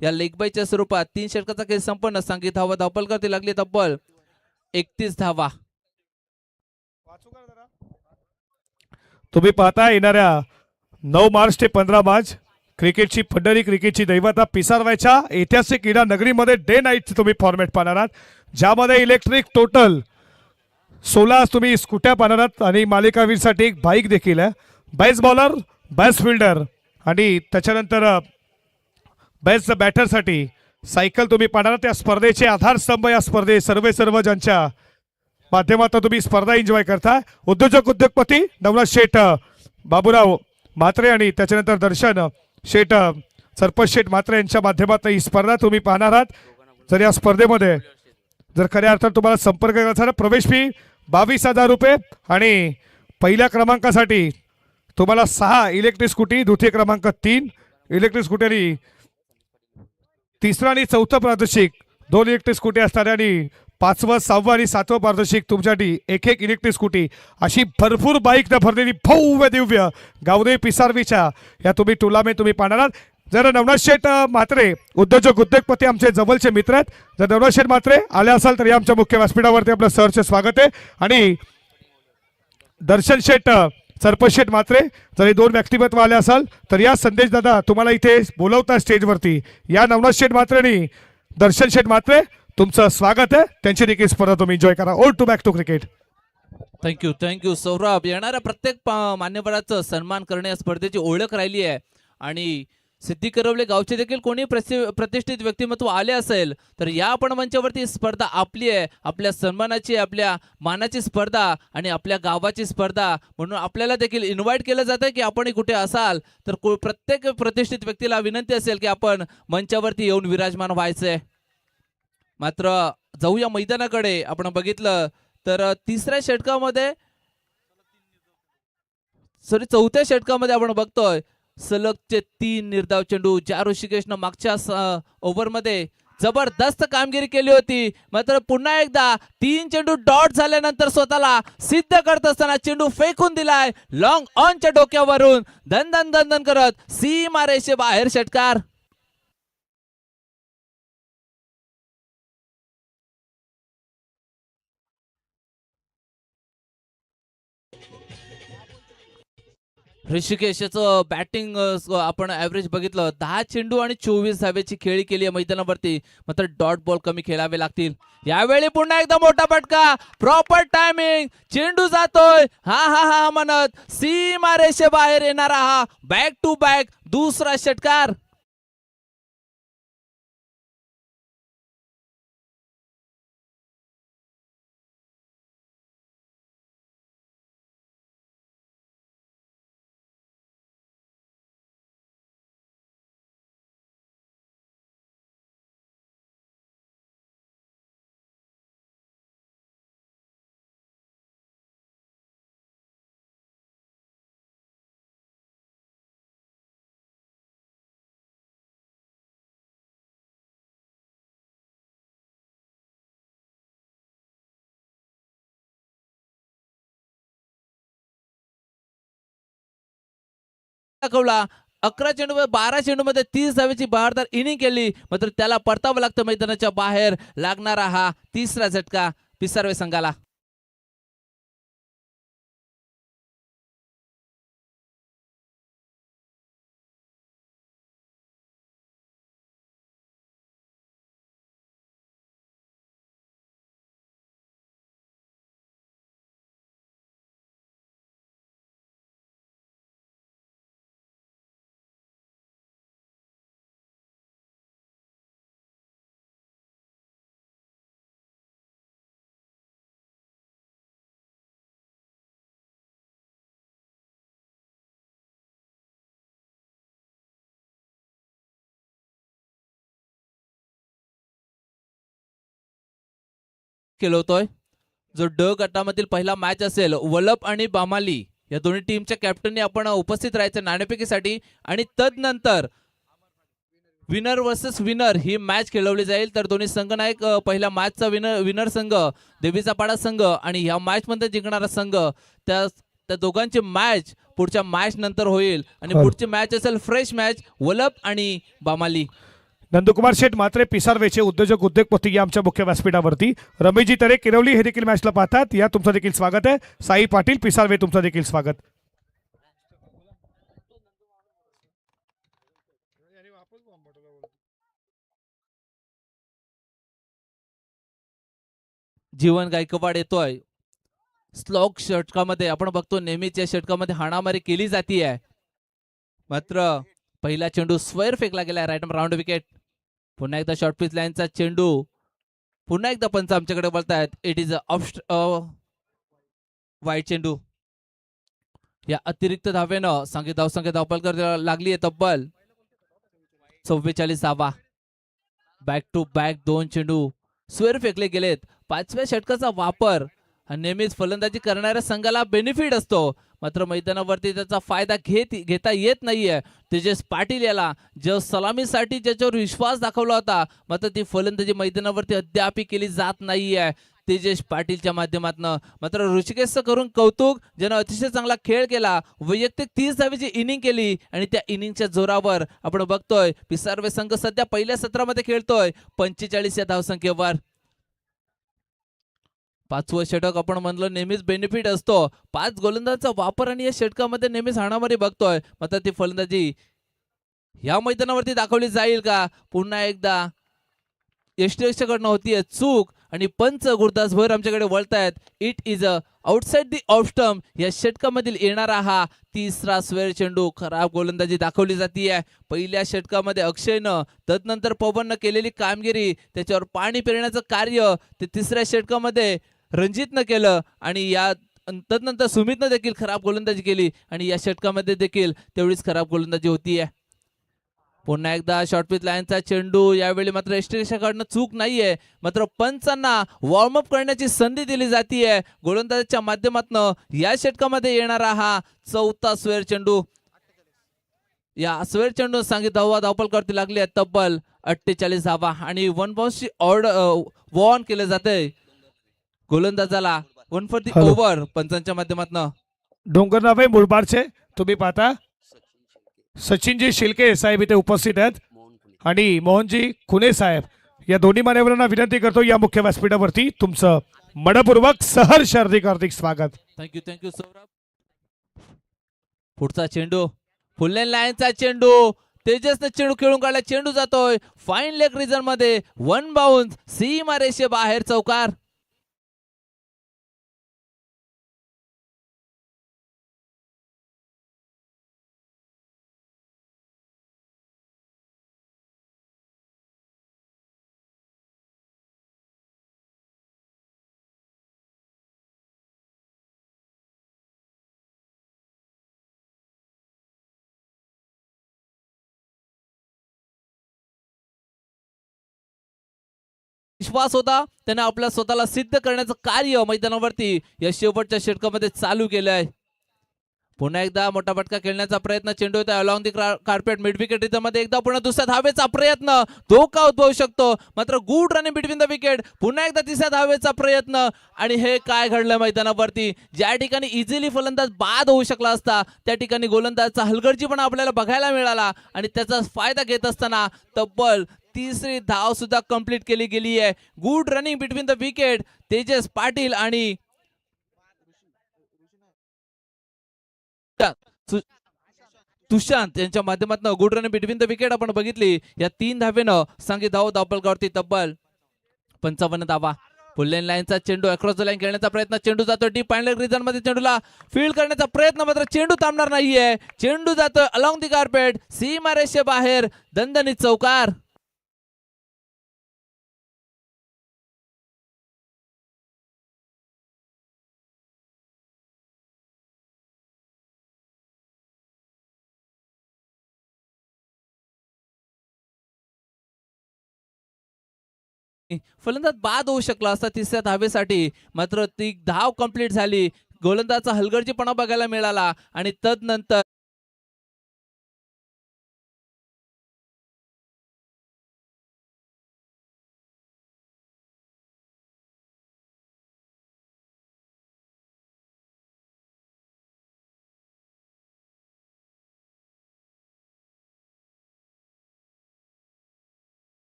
या लेगबाईच्या स्वरूपात 3 षटकाचा खेळ संपन्न. सांघिक धावा धावपलकावरती लागली तब्बल 31 धावा. तुम्ही पाहता येणाऱ्या 9 मार्च ते 15 मार्च क्रिकेटची पंढरी, क्रिकेटची दैवता पिसारवायच्या ऐतिहासिक क्रीडा नगरीमध्ये डे नाईट तुम्ही फॉर्मॅट पाहणार आहात, ज्यामध्ये इलेक्ट्रिक टोटल 16 तुम्ही स्कूट्या पाहणार आहात आणि मालिकावीरसाठी एक बाईक देखील आहे. बेस्ट बॉलर, बेस्ट फिल्डर आणि त्याच्यानंतर बेस्ट बॅटरसाठी सायकल तुम्ही पाहणार. त्या स्पर्धेचे आधारस्तंभ या सर्व ज्यांच्या माध्यमातून तुम्ही स्पर्धा एन्जॉय करता, उद्योजपती नवनाथ शेठ बाबूराव म्हात्रे आणि त्याच्यानंतर दर्शन शेठ सरपंच शेठ म्हात्रे यांच्या माध्यमातून ही स्पर्धा तुम्ही पाहणार आहात. जर या स्पर्धेमध्ये जर खऱ्या अर्थात तुम्हाला संपर्क करायचा प्रवेश फी 22,000 रुपये आणि पहिल्या क्रमांकासाठी तुम्हाला 6 इलेक्ट्रिक स्कूटी, द्वितीय क्रमांक 3 इलेक्ट्रिक स्कूटी आणि तिसरा आणि चौथा पारितोषिक 2 इलेक्ट्रिक स्कूटी असणार आणि 5वं, 6वं आणि 7वं पारितोषिक तुमच्यासाठी एक इलेक्ट्रिक स्कूटी. अशी भरपूर बाईक भरलेली भव्य दिव्य गावदेवी पिसारवीच्या या तुम्ही टुर्नामेंट तुम्ही पाहणार आहात. जर नवनाथ शेठ म्हात्रे उद्योजपती आमचे जवळचे मित्र आहेत, जर नवनाथ शेठ म्हात्रे आले असाल तर या आमच्या मुख्य व्यासपीठावरती आपलं सहर्ष स्वागत आहे. आणि दर्शन शेठ सरपंच शेठ म्हात्रे जर हे 2 व्यक्तिमत्व आले असाल तर या संदेश दादा तुम्हाला इथे बोलवता स्टेजवरती. या नवनाथ शेठ म्हात्रे आणि दर्शन शेठ म्हात्रे तुमचं स्वागत आहे. त्यांची देखील स्पर्धा तुम्ही एन्जॉय करा. All to back to cricket. Thank you Saurabh. येणाऱ्या प्रत्येक मान्यवराचं सन्मान करणे या स्पर्धेची ओळख राहिली आहे आणि सिद्धी करवले गावचे देखील कोणी प्रतिष्ठित व्यक्तिमत्व आले असेल तर या आपण मंचावरती स्पर्धा आपली आहे, आपल्या सन्मानाची, आपल्या मानाची स्पर्धा आणि आपल्या गावाची स्पर्धा म्हणून आपल्याला देखील इन्व्हाइट केलं जातं की आपण कुठे असाल तर प्रत्येक प्रतिष्ठित व्यक्तीला विनंती असेल की आपण मंचावरती येऊन विराजमान व्हायचंय. मात्र जाऊया मैदानाकडे. आपण बघितलं तर तिसऱ्या षटकामध्ये चौथ्या षटकामध्ये आपण बघतोय सलगचे 3 निर्धाव चेंडू. ज्या ऋषिकेशनं मागच्या ओव्हरमध्ये जबरदस्त कामगिरी केली होती. मात्र पुन्हा एकदा 3 चेंडू डॉट झाल्यानंतर स्वतःला सिद्ध करत असताना चेंडू फेकून दिलाय लॉंग ऑनच्या डोक्यावरून. धन धन धन धन करत सीमा रेषे बाहेर षटकार. ऋषिकेशचं बॅटिंग आपण ऍव्हरेज बघितलं 10 चेंडू आणि 24 धावेची खेळी केली आहे मैदानावरती. मात्र डॉट बॉल कमी खेळावे लागतील. यावेळी पुन्हा एकदा मोठा फटका, प्रॉपर टायमिंग, चेंडू जातोय हा हा हा म्हणत सीमा रेषे बाहेर येणारा हा बॅक टू बॅक दुसरा षटकार. दाखवला 11 चेंडू 12 चेंडू मध्ये 30 धावेची बहारदार इनिंग केली. मात्र त्याला परतावं लागतं मैदानाच्या बाहेर. लागणारा हा तिसरा झटका पिसारवे संघाला. केलं होतोय जो ड गटामधील पहिला मॅच असेल वलप आणि बामाली या दोन्ही टीमच्या कॅप्टननी आपण उपस्थित राहायचं नाणेफेकीसाठी. आणि तदनंतर विनर वर्सेस विनर ही मॅच खेळवली जाईल. तर दोन्ही संघ नायक पहिल्या मॅचचा विनर संघ देवीचा पाडा संघ आणि ह्या मॅच मध्ये जिंकणारा संघ त्या दोघांची मॅच पुढच्या मॅच नंतर होईल. आणि पुढची मॅच असेल फ्रेश मॅच वलप आणि बामाली. नंदकुमार शेठ मात्रे पिसारवेचे उद्योजक उद्योगपती या आमच्या मुख्य व्यासपीठावरती. रमेशजी तरे किरवली हे देखील मॅचला पाहतात. या तुमचं देखील स्वागत आहे. साई पाटील पिसारवे तुमचं देखील स्वागत. जीवन गायकवाड येतोय. स्लॉग षटकामध्ये आपण बघतो नेहमीच या षटकामध्ये हाणामारी केली जाते. मात्र पहिला चेंडू स्क्वेअर फेकला गेला राईट राऊंड विकेट. पुन्हा एकदा शॉर्ट पिच लाईनचा चेंडू. पुन्हा एकदा पंच आमच्याकडे बोलतायत इट इज वाईट चेंडू. या अतिरिक्त धावेनं धावसंख्या धावपल लागली आहे तब्बल 44. बॅक टू बॅक 2 चेंडू स्क्वेअर फेकले गेलेत. 5व्या षटकाचा वापर नेहमीच फलंदाजी करणाऱ्या संघाला बेनिफिट असतो. मात्र मैदानावरती त्याचा फायदा घेता येत नाहीये. तेजस पाटील याला जो सलामीसाठी ज्याच्यावर विश्वास दाखवला होता मात्र ती फलंदाजी मैदानावरती अद्याप केली जात नाहीये तेजस पाटीलच्या माध्यमातून. मात्र ऋषिकेशचं करून कौतुक, ज्यानं अतिशय चांगला खेळ केला. वैयक्तिक 30 धावेची इनिंग केली आणि त्या इनिंगच्या जोरावर आपण बघतोय पिसारवे संघ सध्या पहिल्या सत्रामध्ये खेळतोय 45 या धावसंख्येवर. 5वं षटक आपण म्हणलं नेहमीच बेनिफिट असतो. 5 गोलंदाजांचा वापर आणि या षटकामध्ये नेहमीच हाणामारी बघतोय. मात्र ती फलंदाजी या मैदानावरती दाखवली जाईल का? पुन्हा एकदा यष्टीकडनं होतीये चूक आणि पंच गुरदास भोयर आमच्याकडे वळतायत. It is outside the off stump. या षटकामधील येणारा हा तिसरा स्क्वेअर चेंडू. खराब गोलंदाजी दाखवली जातीये. पहिल्या षटकामध्ये अक्षयनं तदनंतर पवननं केलेली कामगिरी त्याच्यावर पाणी पेरण्याचं कार्य ते तिसऱ्या षटकामध्ये रणजितनं केलं आणि या तदनंतर सुमितनं देखील खराब गोलंदाजी केली आणि या षटकामध्ये देखील तेवढीच खराब गोलंदाजी होतीये. पुन्हा एकदा शॉर्ट पिच लाईनचा चेंडू. यावेळी मात्र एस्ट्रेशाकडनं चूक नाहीये. मात्र पंचांना वॉर्मअप करण्याची संधी दिली जातीये गोलंदाजाच्या माध्यमातून. या षटकामध्ये येणारा हा 4था स्क्वेअर चेंडू. या स्वेर चेंडू सांगित धावपलकावरती लागली आहे तब्बल 48 धावा आणि 1 बाउन्सची ऑर्डर वॉर्न केले जाते गोलंदाजाला 1 फॉर दी हॅलो. ओव्हर पंचांच्या माध्यमातून. डोंगरनावे मुळबाडचे तुम्ही पाहता सचिनजी शिलके साहेब इथे उपस्थित आहेत आणि मोहनजी खुने साहेब या दोन्ही मान्यवरांना विनंती करतो या मुख्य व्यासपीठावरती तुमचं मनपूर्वक सहर्ष हार्दिक स्वागत. थँक्यू सौरभ. पुढचा चेंडू फुल लाईनचा चेंडू तेजसने चेंडू खेळून काढला. चेंडू जातोय फाईन लेग रिजन मध्ये 1 बाउन्स सीमा रेषे बाहेर चौकार. विश्वास होता त्याने आपल्या स्वतःला सिद्ध करण्याचं कार्य मैदानावरती या शेवटच्या षटकामध्ये चालू केलं आहे. पुन्हा एकदा मोठा फटका खेळण्याचा प्रयत्न. चेंडू होता along the carpet mid wicket मध्ये एकदा पुन्हा दुसऱ्या धावेचा प्रयत्न. धोका उद्भवू शकतो मात्र good running between the wicket. पुन्हा एकदा तिसऱ्या धावेचा प्रयत्न आणि हे काय घडलं मैदानावरती. ज्या ठिकाणी इझिली फलंदाज बाद होऊ शकला असता त्या ठिकाणी गोलंदाजचा हलगर्जीपणा आपल्याला बघायला मिळाला आणि त्याचा फायदा घेत असताना तब्बल तिसरी धाव सुद्धा कंप्लीट केली गेली आहे. Good running between the wicket. Tejas Patil आणि तुषांत यांच्या माध्यमातून good running between the wicket आपण बघितली. या 3 धावेनं सांगी धाव धावपलकावरती तब्बल 55 धावा. फुल लाईनचा चेंडू अक्रॉस द लाईन खेळण्याचा प्रयत्न. चेंडू जातो डीप फाईन लेग रिजन मध्ये. चेंडूला फील्ड करण्याचा प्रयत्न मात्र चेंडू थांबणार नाहीये. चेंडू जातोय अलॉंग दी कार्पेट सीमा रेषे बाहेर दणदणीत चौकार. फलंदाज बाद होऊ शकला असता तिसऱ्या धावेसाठी मात्र ती धाव कंप्लीट झाली. गोलंदाजचा हलगर्जीपणा बघायला मिळाला आणि तदनंतर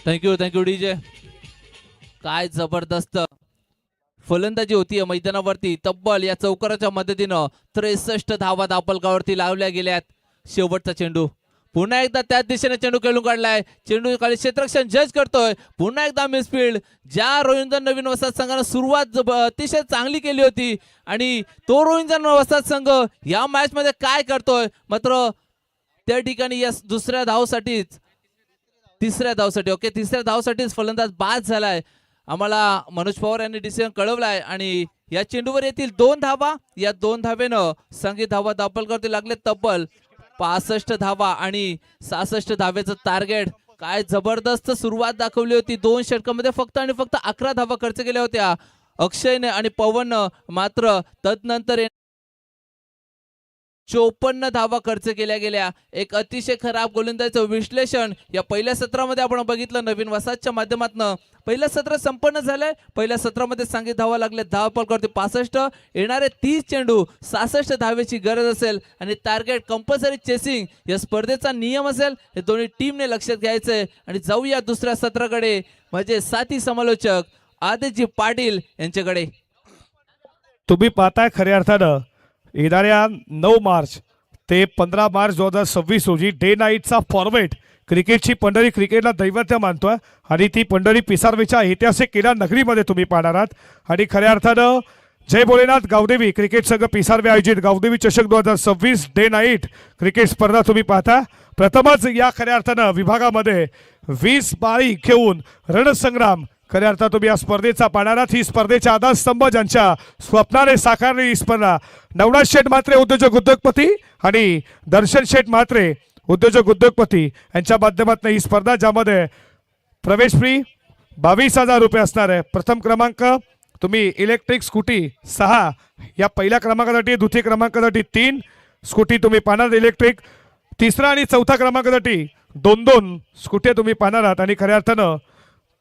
थँक्यू डीजे. काय जबरदस्त फलंदाजी होती मैदानावरती. तब्बल या चौकाराच्या मदतीनं 63 धावा धावपलकावरती लावल्या गेल्यात. शेवटचा चेंडू पुन्हा एकदा त्याच दिशेने चेंडू खेळून काढलाय. चेंडू खाली क्षेत्ररक्षण जज करतोय. पुन्हा एकदा मिसफील्ड. ज्या रोहिंजन नवीन वसाहत संघानं सुरुवात अतिशय चांगली केली होती आणि तो रोहिंजन वसाहत संघ या मॅच मध्ये काय करतोय मात्र त्या ठिकाणी या तिसऱ्या धावसाठीच फलंदाज बाद झालाय. आम्हाला मनोज पवार यांनी डिसिजन कळवलाय आणि या चेंडूवर येतील 2 धावा. या 2 धावेनं संगीत धावा धावपलकावरती लागले तब्बल 65 धावा आणि 66 धावेचं टार्गेट. काय जबरदस्त सुरुवात दाखवली होती. 2 षटकामध्ये फक्त 11 धावा खर्च केल्या होत्या अक्षयने आणि पवननं. मात्र तदनंतर 54 धावा खर्च केल्या गेल्या. एक अतिशय खराब गोलंदाजीचं विश्लेषण या पहिल्या सत्रामध्ये आपण बघितलं नवीन वसाहतच्या माध्यमातून. पहिलं सत्र संपन्न झालंय. पहिल्या सत्रामध्ये सांगित धावा लागले धावपलकावरती 65. येणारे 30 चेंडू 66 धावेची गरज असेल आणि टार्गेट कंपल्सरी चेसिंग या स्पर्धेचा नियम असेल. हे दोन्ही टीमने लक्षात घ्यायचंय आणि जाऊया दुसऱ्या सत्राकडे. म्हणजे साथी समालोचक आदित्य पाटील यांच्याकडे. तुम्ही पाहताय खऱ्या अर्थानं येणाऱ्या 9 मार्च ते 15 मार्च 2026 रोजी डे नाईटचा फॉर्मेट क्रिकेटची पंढरी क्रिकेटला दैवत्य मानतोय आणि ती पंढरी पिसारवेच्या ऐतिहासिक क्रीडा नगरीमध्ये तुम्ही पाहणार आहात. आणि खऱ्या अर्थानं जय भोलेनाथ गावदेवी क्रिकेट संघ पिसारवे आयोजित गावदेवी चषक 2026 डे नाईट क्रिकेट स्पर्धा तुम्ही पाहता. प्रथमच या खऱ्या अर्थानं विभागामध्ये 20 बाळी घेऊन रणसंग्राम खऱ्या अर्थात तुम्ही या स्पर्धेचा पाहणारात. ही स्पर्धेच्या आधारस्तंभ ज्यांच्या स्वप्नाने साकारली ही स्पर्धा नवनाथ शेठ म्हात्रे उद्योजक-उद्योगपती आणि दर्शन शेठ म्हात्रे उद्योजक-उद्योगपती यांच्या माध्यमातून ही स्पर्धा, ज्यामध्ये प्रवेश फी 22,000 रुपये असणार आहे. प्रथम क्रमांक तुम्ही इलेक्ट्रिक स्कूटी 6 या पहिल्या क्रमांकासाठी, द्वितीय क्रमांकासाठी 3 स्कूटी तुम्ही पाहणार इलेक्ट्रिक, तिसरा आणि चौथा क्रमांकासाठी 2-2 स्कूट्या तुम्ही पाहणार आहात. आणि खऱ्या अर्थानं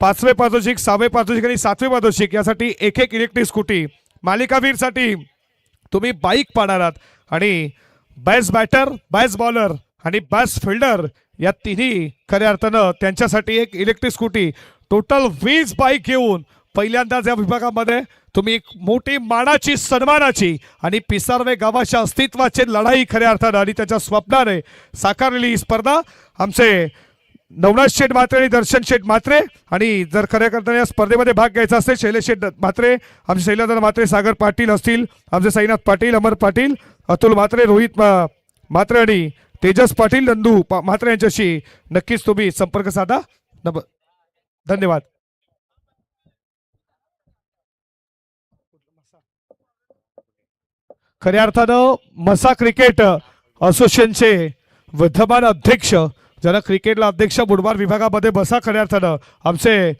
5वे पारितोषिक, 6वे पारितोषिक आणि 7वे पारितोषिक यासाठी एक इलेक्ट्रिक स्कूटी. मालिकावीरसाठी तुम्ही बाईक पाहणार आहात. आणि बेस्ट बॅटर, बेस्ट बॉलर आणि बेस्ट फिल्डर या तिन्ही खऱ्या अर्थानं त्यांच्यासाठी एक इलेक्ट्रिक स्कूटी. टोटल 20 बाईक घेऊन पहिल्यांदाच या विभागामध्ये तुम्ही एक मोठी मानाची, सन्मानाची आणि पिसारवे गावाच्या अस्तित्वाची लढाई खऱ्या अर्थानं आणि त्याच्या स्वप्नाने साकारलेली ही स्पर्धा आमचे नवनाथ शेठ म्हात्रे आणि दर्शन शेठ म्हात्रे. आणि जर खऱ्या अर्थाने या स्पर्धेमध्ये भाग घ्यायचा असेल, शैलेश शेठ म्हात्रे, आमचे शैलेंद्र म्हात्रे, सागर पाटील असतील, आमचे साईनाथ पाटील, अमर पाटील, अतुल म्हात्रे, रोहित म्हात्रे आणि तेजस पाटील, नंदू म्हात्रे यांच्याशी नक्कीच तुम्ही संपर्क साधा. धन्यवाद. खऱ्या अर्थानं मसा क्रिकेट असोसिएशनचे विद्यमान अध्यक्ष, ज्यांना क्रिकेटला अध्यक्ष बुधवार विभागामध्ये बसा खऱ्या अर्थानं आमचे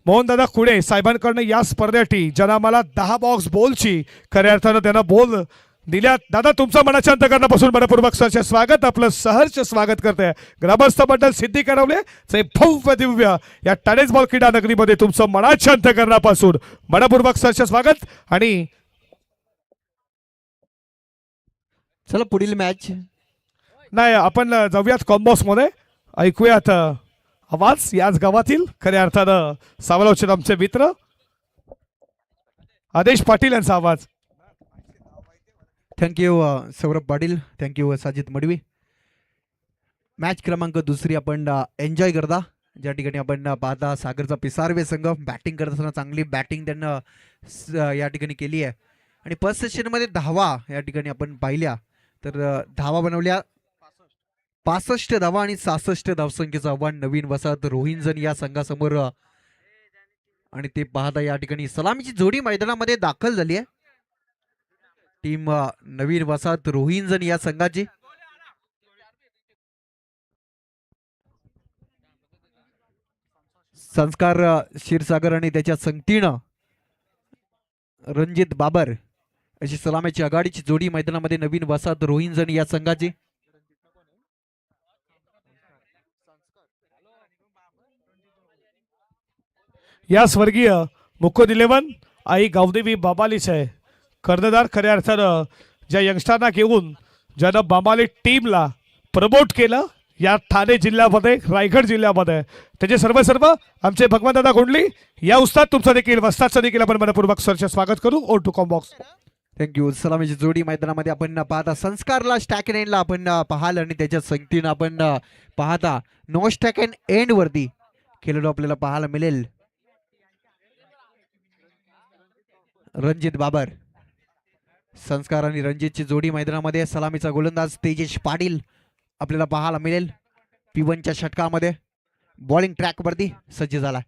मोहनदादा खुडे साहेबांकडनं या स्पर्धेसाठी ज्यांना आम्हाला 10 बॉक्स बॉलची खऱ्या अर्थानं त्यांना बॉल दिल्यात. दादा, तुमचं मनाच्या अंतकरणापासून मनपूर्वक सहर्ष स्वागत, आपलं सहर्ष स्वागत करते. ग्रामस्थ मंडळ सिद्धी करवले चे भव्य दिव्य या टेनिस बॉल क्रीडा नगरीमध्ये तुमचं मनाच्या अंतकरणापासून मनपूर्वक सहर्ष स्वागत. आणि चला पुढील मॅच. नाही, आपण जाऊयात कॉम्बॉस मध्ये, ऐकूयात आवाज याच गावातील खऱ्या अर्थानं सावलावचे आमचे मित्र आदेश पाटील यांचा आवाज. Thank you Saurabh Patil, thank you Sajid Madavi. Match क्रमांक 2 आपण एन्जॉय करता, ज्या ठिकाणी आपण पाहता सागरचा पिसारवे संघ बॅटिंग करत असताना चांगली बॅटिंग त्यांना या ठिकाणी केली आहे. आणि फर्स्ट सेशनमध्ये धावा या ठिकाणी आपण पाहिल्या तर धावा बनवल्या 65 धावा आणि 66 धावसंख्येचं आव्हान नवीन वसाहत रोहिंजन या संघासमोर. आणि ते पाहता या ठिकाणी सलामीची जोडी मैदानामध्ये दाखल झाली आहे. टीम नवीन वसाहत रोहिंजन या संघाची. संस्कार क्षीरसागर आणि त्याच्या संगतीनं रणजित बाबर अशी सलामीची आघाडीची जोडी मैदानामध्ये नवीन वसाहत रोहिंजन या संघाची. या स्वर्गीय मुकुंद 11 आई गावदेवी बाबालीचे कर्णधार खऱ्या अर्थानं ज्या यंगस्टरना घेऊन ज्यानं बाबाली टीमला प्रमोट केलं या ठाणे जिल्ह्यामध्ये, रायगड जिल्ह्यामध्ये, त्याचे सर्व आमचे भगवंतदादा गोंडली या उस्ताद तुमचं देखील वस्तादचं देखील आपण मनपूर्वक सहर्ष स्वागत करू. Oh to comm box. Thank you. सलामीची जोडी मैदानामध्ये आपण पाहता संस्कारला स्टॅक एंड एंडला आपण पाहाल आणि त्याच्या संगतीनं आपण पाहता नो स्टॅक एंड एंड वरती खेळाडू आपल्याला पाहायला मिळेल. रणजित बाबर, संस्कार आणि रणजितची जोडी मैदानामध्ये. सलामीचा गोलंदाज तेजेश पाटील आपल्याला पाहायला मिळेल. P1च्या षटकामध्ये बॉलिंग ट्रॅक वरती सज्ज झाला.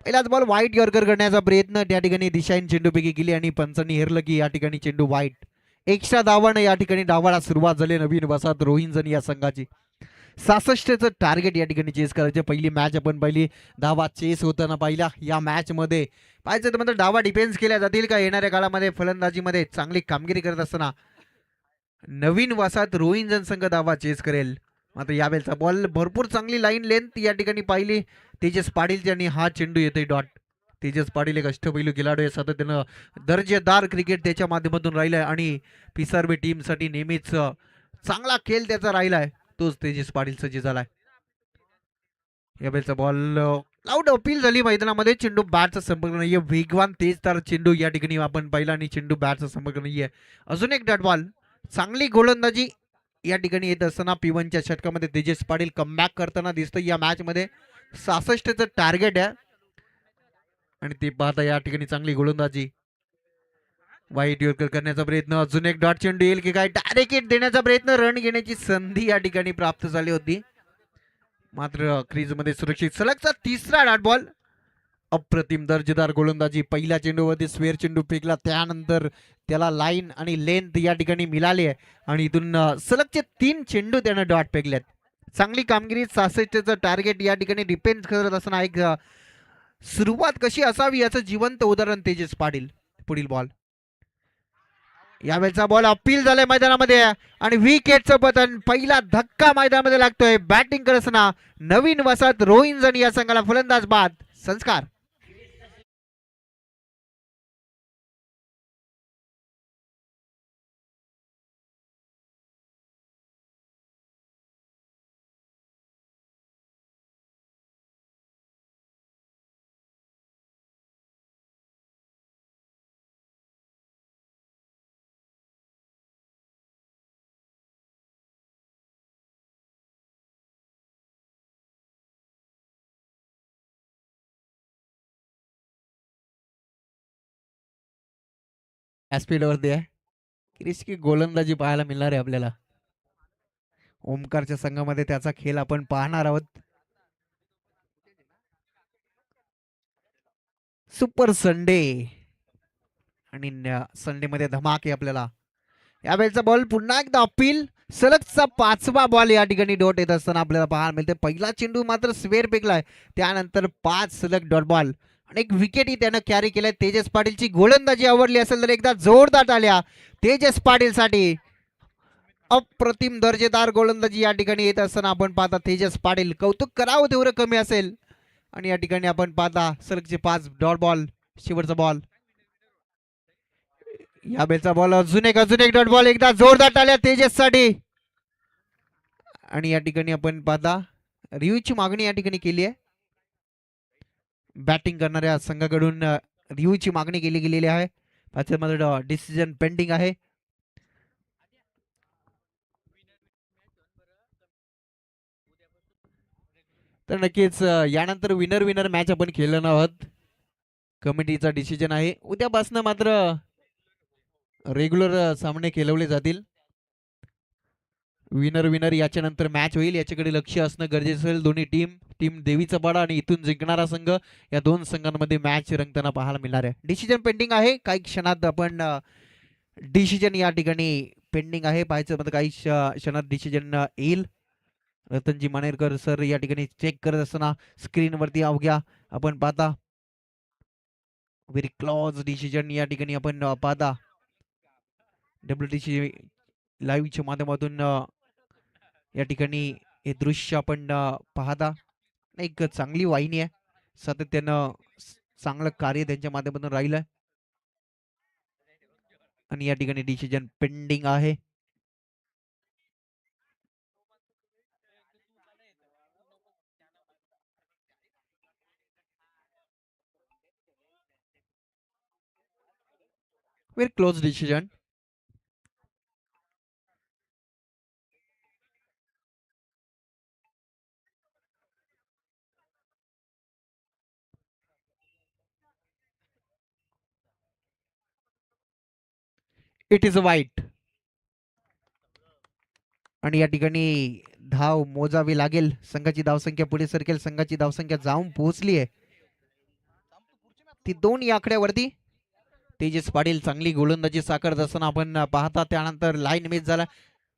पहिलाच बॉल वाईट यॉर्कर करण्याचा प्रयत्न त्या ठिकाणी दिशाईन चेंडूपैकी केली आणि पंचांनी हेरलं की या ठिकाणी चेंडू वाईट. एक्स्ट्रा धावानं या ठिकाणी डावाला सुरुवात झाली नवीन वसाहत रोहिंजन या संघाची. 66चं टार्गेट या ठिकाणी चेस करायचे. पहिली मॅच आपण पहिली धावा चेस होताना पाहिला. या मॅच मध्ये पाहायचं तर म्हणजे धावा डिफेन्स केल्या जातील का येणाऱ्या काळामध्ये. फलंदाजीमध्ये चांगली कामगिरी करत असताना नवीन वसाहत रोहिंजन संघ धावा चेस करेल. आता यावेळेचा बॉल भरपूर चांगली लाईन लेंथ या ठिकाणी पाहिली तेजस पाटीलची आणि हा चेंडू येतोय डॉट. तेजस पाटील एक अष्टपैलू खेळाडू आहे, सातत्यानं दर्जेदार क्रिकेट त्याच्या माध्यमातून राहिलाय आणि पिसारवे टीमसाठी नेहमीच चांगला खेळ त्याचा राहिलाय. तोच तेजस पाटील सज्ज झालाय. यावेळेचा बॉल लाऊड अपील झाली मैदानामध्ये. चेंडू बॅटचा संपर्क नाहीये. वेगवान तेज तार चेंडू या ठिकाणी आपण पाहिला आणि चेंडू बॅटचा संपर्क नाहीये. अजून एक डॉट बॉल. चांगली गोलंदाजी या ठिकाणी येत असताना P1च्या षटकामध्ये तेजस पाटील कमबॅक करताना दिसतो. या मॅच मध्ये 66चं टार्गेट आहे आणि ते पाहता या ठिकाणी चांगली गोलंदाजी वाईट योर्कर करण्याचा प्रयत्न, अजून एक डॉट चेंडू येईल की काय, डायरेक्ट हिट देण्याचा प्रयत्न, रन घेण्याची संधी या ठिकाणी प्राप्त झाली होती, मात्र क्रीज मध्ये सुरक्षित. सलगचा तिसरा डॉट बॉल. अप्रतिम दर्जेदार गोलंदाजी. पहिल्या चेंडूवरती स्वेअर चेंडू फेकला, त्यानंतर त्याला लाईन आणि लेंथ या ठिकाणी मिळाली आहे आणि इथून सलगचे 3 चेंडू त्यानं डॉट फेकलेत. चांगली कामगिरी. 66चं टार्गेट या ठिकाणी डिपेंड करत असताना एक सुरुवात कशी असावी याचं जिवंत उदाहरण तेजस पाटील. पुढील बॉल. यावेळेचा बॉल अपील झालाय मैदानामध्ये आणि विकेटचं पतन. पहिला धक्का मैदानामध्ये लागतोय. बॅटिंग करत असताना नवीन वसाहत रोहिंजन या संघाला फलंदाज बाद. संस्कार. स्पीड वरती आहे. क्रिस्की गोलंदाजी पाहायला मिळणार आहे आपल्याला. ओमकारच्या संघामध्ये त्याचा खेळ आपण पाहणार आहोत. सुपर संडे आणि संडे मध्ये धमाके आपल्याला. यावेळेचा बॉल पुन्हा एकदा अपील. सलगचा 5वा बॉल या ठिकाणी डॉट येत असताना आपल्याला पाहायला मिळते. पहिला चेंडू मात्र स्वेअर फेकलाय, त्यानंतर 5 सलग डॉट बॉल आणि एक विकेटही त्यानं कॅरी केलाय. तेजस पाटीलची गोलंदाजी आवडली असेल तर एकदा जोरदार टाळ्या तेजस पाटील साठी. अप्रतिम दर्जेदार गोलंदाजी या ठिकाणी येत असताना आपण पाहता तेजस पाटील. कौतुक करावं तेवढं कमी असेल. आणि या ठिकाणी आपण पाहता सलगचे 5 डॉट बॉल. शेवटचा बॉल. या बेलचा बॉल. अजून एक डॉट बॉल. एकदा जोरदार टाळ्या तेजस साठी. आणि या ठिकाणी आपण पाहता रिव्ह्यूची मागणी या ठिकाणी केली आहे. बॅटिंग करणाऱ्या संघाकडून रिव्ह्यूची मागणी केली गेलेली आहे. त्याच्यामध्ये डिसिजन पेंडिंग आहे. तर नक्कीच यानंतर विनर विनर मॅच आपण खेळणार आहोत. कमिटीचा डिसिजन आहे. उद्यापासून मात्र रेग्युलर सामने खेळवले जातील. विनर विनर याच्या नंतर मॅच होईल, याच्याकडे लक्ष असणं गरजेचं असेल. दोन्ही टीम देवीचा पाडा आणि इथून जिंकणारा संघ, या दोन संघांमध्ये मॅच रंगताना पाहायला मिळणार आहे. डिसिजन पेंडिंग आहे. काही क्षणात आपण डिसिजन या ठिकाणी पेंडिंग आहे. पाहायचं म्हणजे काही क्षणात डिसिजन येईल. रतनजी मानेरकर सर या ठिकाणी चेक करत असताना स्क्रीनवरती अवघ्या आपण पाहता व्हेरी क्लॉज डिसिजन या ठिकाणी आपण पाहता WTC लाईव्हच्या माध्यमातून या ठिकाणी हे दृश्य आपण पाहता. एक चांगली वाहिनी आहे. सातत्यानं चांगलं कार्य त्यांच्या माध्यमातून राहिलं आणि या ठिकाणी डिसिजन पेंडिंग आहे. Very close decision. It is a वाईट. आणि या ठिकाणी धाव मोजावी लागेल. संघाची धावसंख्या पुढे सरकेल. संघाची धावसंख्या जाऊन पोहोचली आहे ती 2 या आकड्यावरती. तेजस पाटील चांगली गोलंदाजी साकारत असताना आपण पाहता. त्यानंतर लाईन मिस झाला.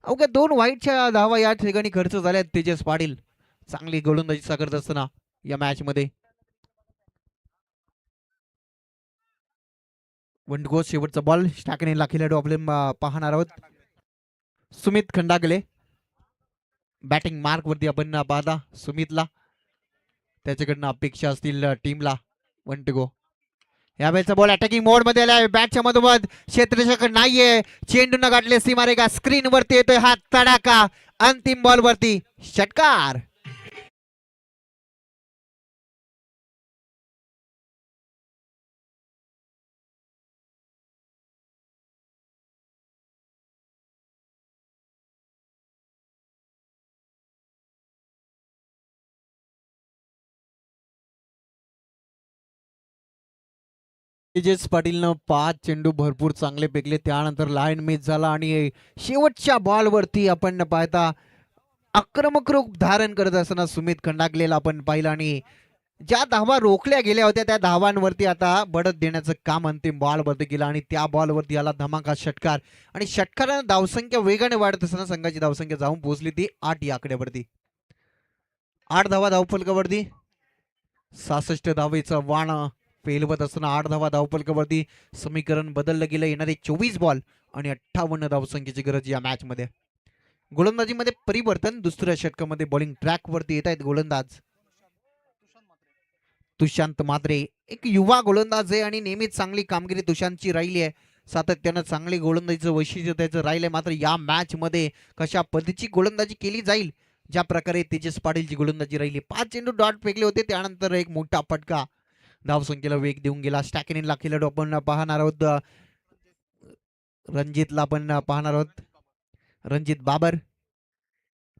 अवघ्या 2 वाईटच्या धावा या ठिकाणी खर्च झाल्यात. तेजस पाटील चांगली गोलंदाजी साकारत असताना या मॅच मध्ये. वंडगोस शेवटचा बॉल. स्टॅकनेला खेळाडू आपले पाहणार आहोत. सुमित खंडागले बॅटिंग मार्क वरती आपण पाहता. सुमितला त्याच्याकडनं अपेक्षा असतील टीमला. वंटगो यावेळेचा बॉल अटॅकिंग मोड मध्ये आलाय. बॅटच्या मधोमध क्षेत्ररक्षक नाहीये. चेंडू न गाठले सीमारेखा. स्क्रीन वरती येतोय हा तडाखा. अंतिम बॉल वरती षटकार. तेजस पाटीलनं 5 चेंडू भरपूर चांगले फेकले, त्यानंतर लाईन मिस झाला आणि शेवटच्या बॉलवरती आपण पाहता आक्रमक रूप धारण करत असताना सुमित खंडागलेला आपण पाहिलं आणि ज्या धावा रोखल्या गेल्या होत्या त्या धावांवरती आता बढत देण्याचं काम अंतिम बॉलवरती केलं आणि त्या बॉलवरती आला धमाका षटकार आणि षटकारानं धावसंख्या वेगाने वाढत असताना संघाची धावसंख्या जाऊन पोहोचली ती 8 या आकड्यावरती. 8 धावा धावफलकावरती, 66 धावेचं वाण पेलवत असताना 8 धावा धावफलकावरती समीकरण बदललं गेलं. येणारे 24 बॉल आणि 58 धावसंख्येची गरज या मॅच मध्ये. गोलंदाजीमध्ये परिवर्तन, दुसऱ्या षटकामध्ये बॉलिंग ट्रॅक वरती येत आहेत गोलंदाज तुषांत मात्रे. एक युवा गोलंदाज आहे आणि नेहमीच चांगली कामगिरी तुषांतची राहिली आहे, सातत्यानं चांगली गोलंदाजीचं वैशिष्ट्य त्याचं राहिलंय. मात्र या मॅच मध्ये कशा पद्धतीची गोलंदाजी केली जाईल, ज्या प्रकारे तेजस पाटीलची गोलंदाजी राहिली. 5 चेंडू डॉट फेकले होते, त्यानंतर एक मोठा फटका धावसंख्येला वेग देऊन गेला. स्टॅकिनीला खेळाडू आपण पाहणार आहोत, रणजितला आपण पाहणार आहोत, रणजित बाबर.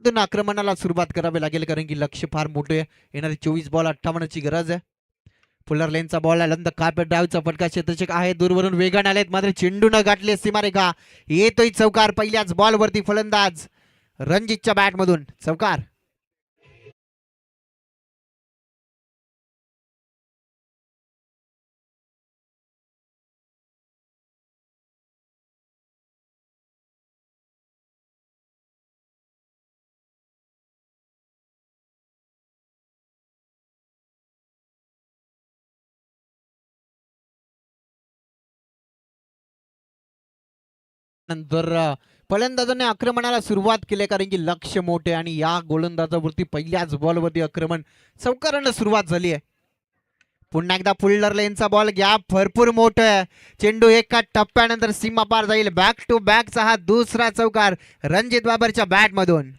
दोन आक्रमणाला सुरुवात करावी लागेल कारण की लक्ष फार मोठे. येणारे 24 बॉल 58 ची गरज आहे. फुलर लेनचा बॉल आल्यानंतर कार्पेट ड्राईव्हचा फटका क्षेत्ररक्षक आहे, दूरवरून वेगाने आलेत मात्र चेंडू न गाठले सीमारेखा. येतोय चौकार पहिल्याच बॉलवरती फलंदाज रणजितच्या बॅटमधून चौकार. नंतर फलंदाजाने आक्रमणाला सुरुवात केली कारण की लक्ष मोठे आणि या गोलंदाजावरती पहिल्याच बॉलवरती आक्रमण चौकारानं सुरुवात झाली आहे. पुन्हा एकदा फुल्लर लेनचा बॉल, गॅप भरपूर मोठं आहे. चेंडू एका टप्प्यानंतर सीमा पार जाईल. बॅक टू बॅकचा हा दुसरा चौकार रणजित बाबरच्या बॅटमधून.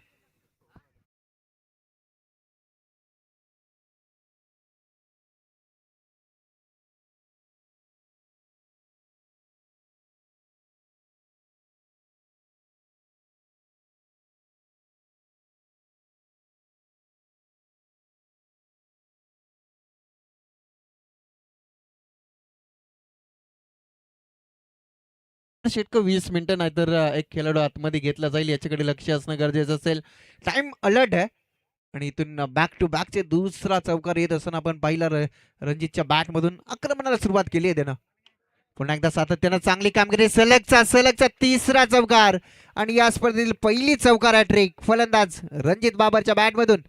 षटक 20 मिनिटं नाहीतर एक खेळाडू आतमध्ये घेतला जाईल, याच्याकडे लक्ष असणं गरजेचं असेल. टाइम अलर्ट आहे आणि इथून बॅक टू बॅकचे दुसरा चौकार येत असताना आपण पाहिलं रणजितच्या बॅटमधून आक्रमणाला सुरुवात केली आहे त्यानं. पुन्हा एकदा सातत्यानं चांगली कामगिरी, सलगचा तिसरा चौकार आणि या स्पर्धेतील पहिली चौकार हॅट्रिक फलंदाज रणजित बाबरच्या बॅटमधून.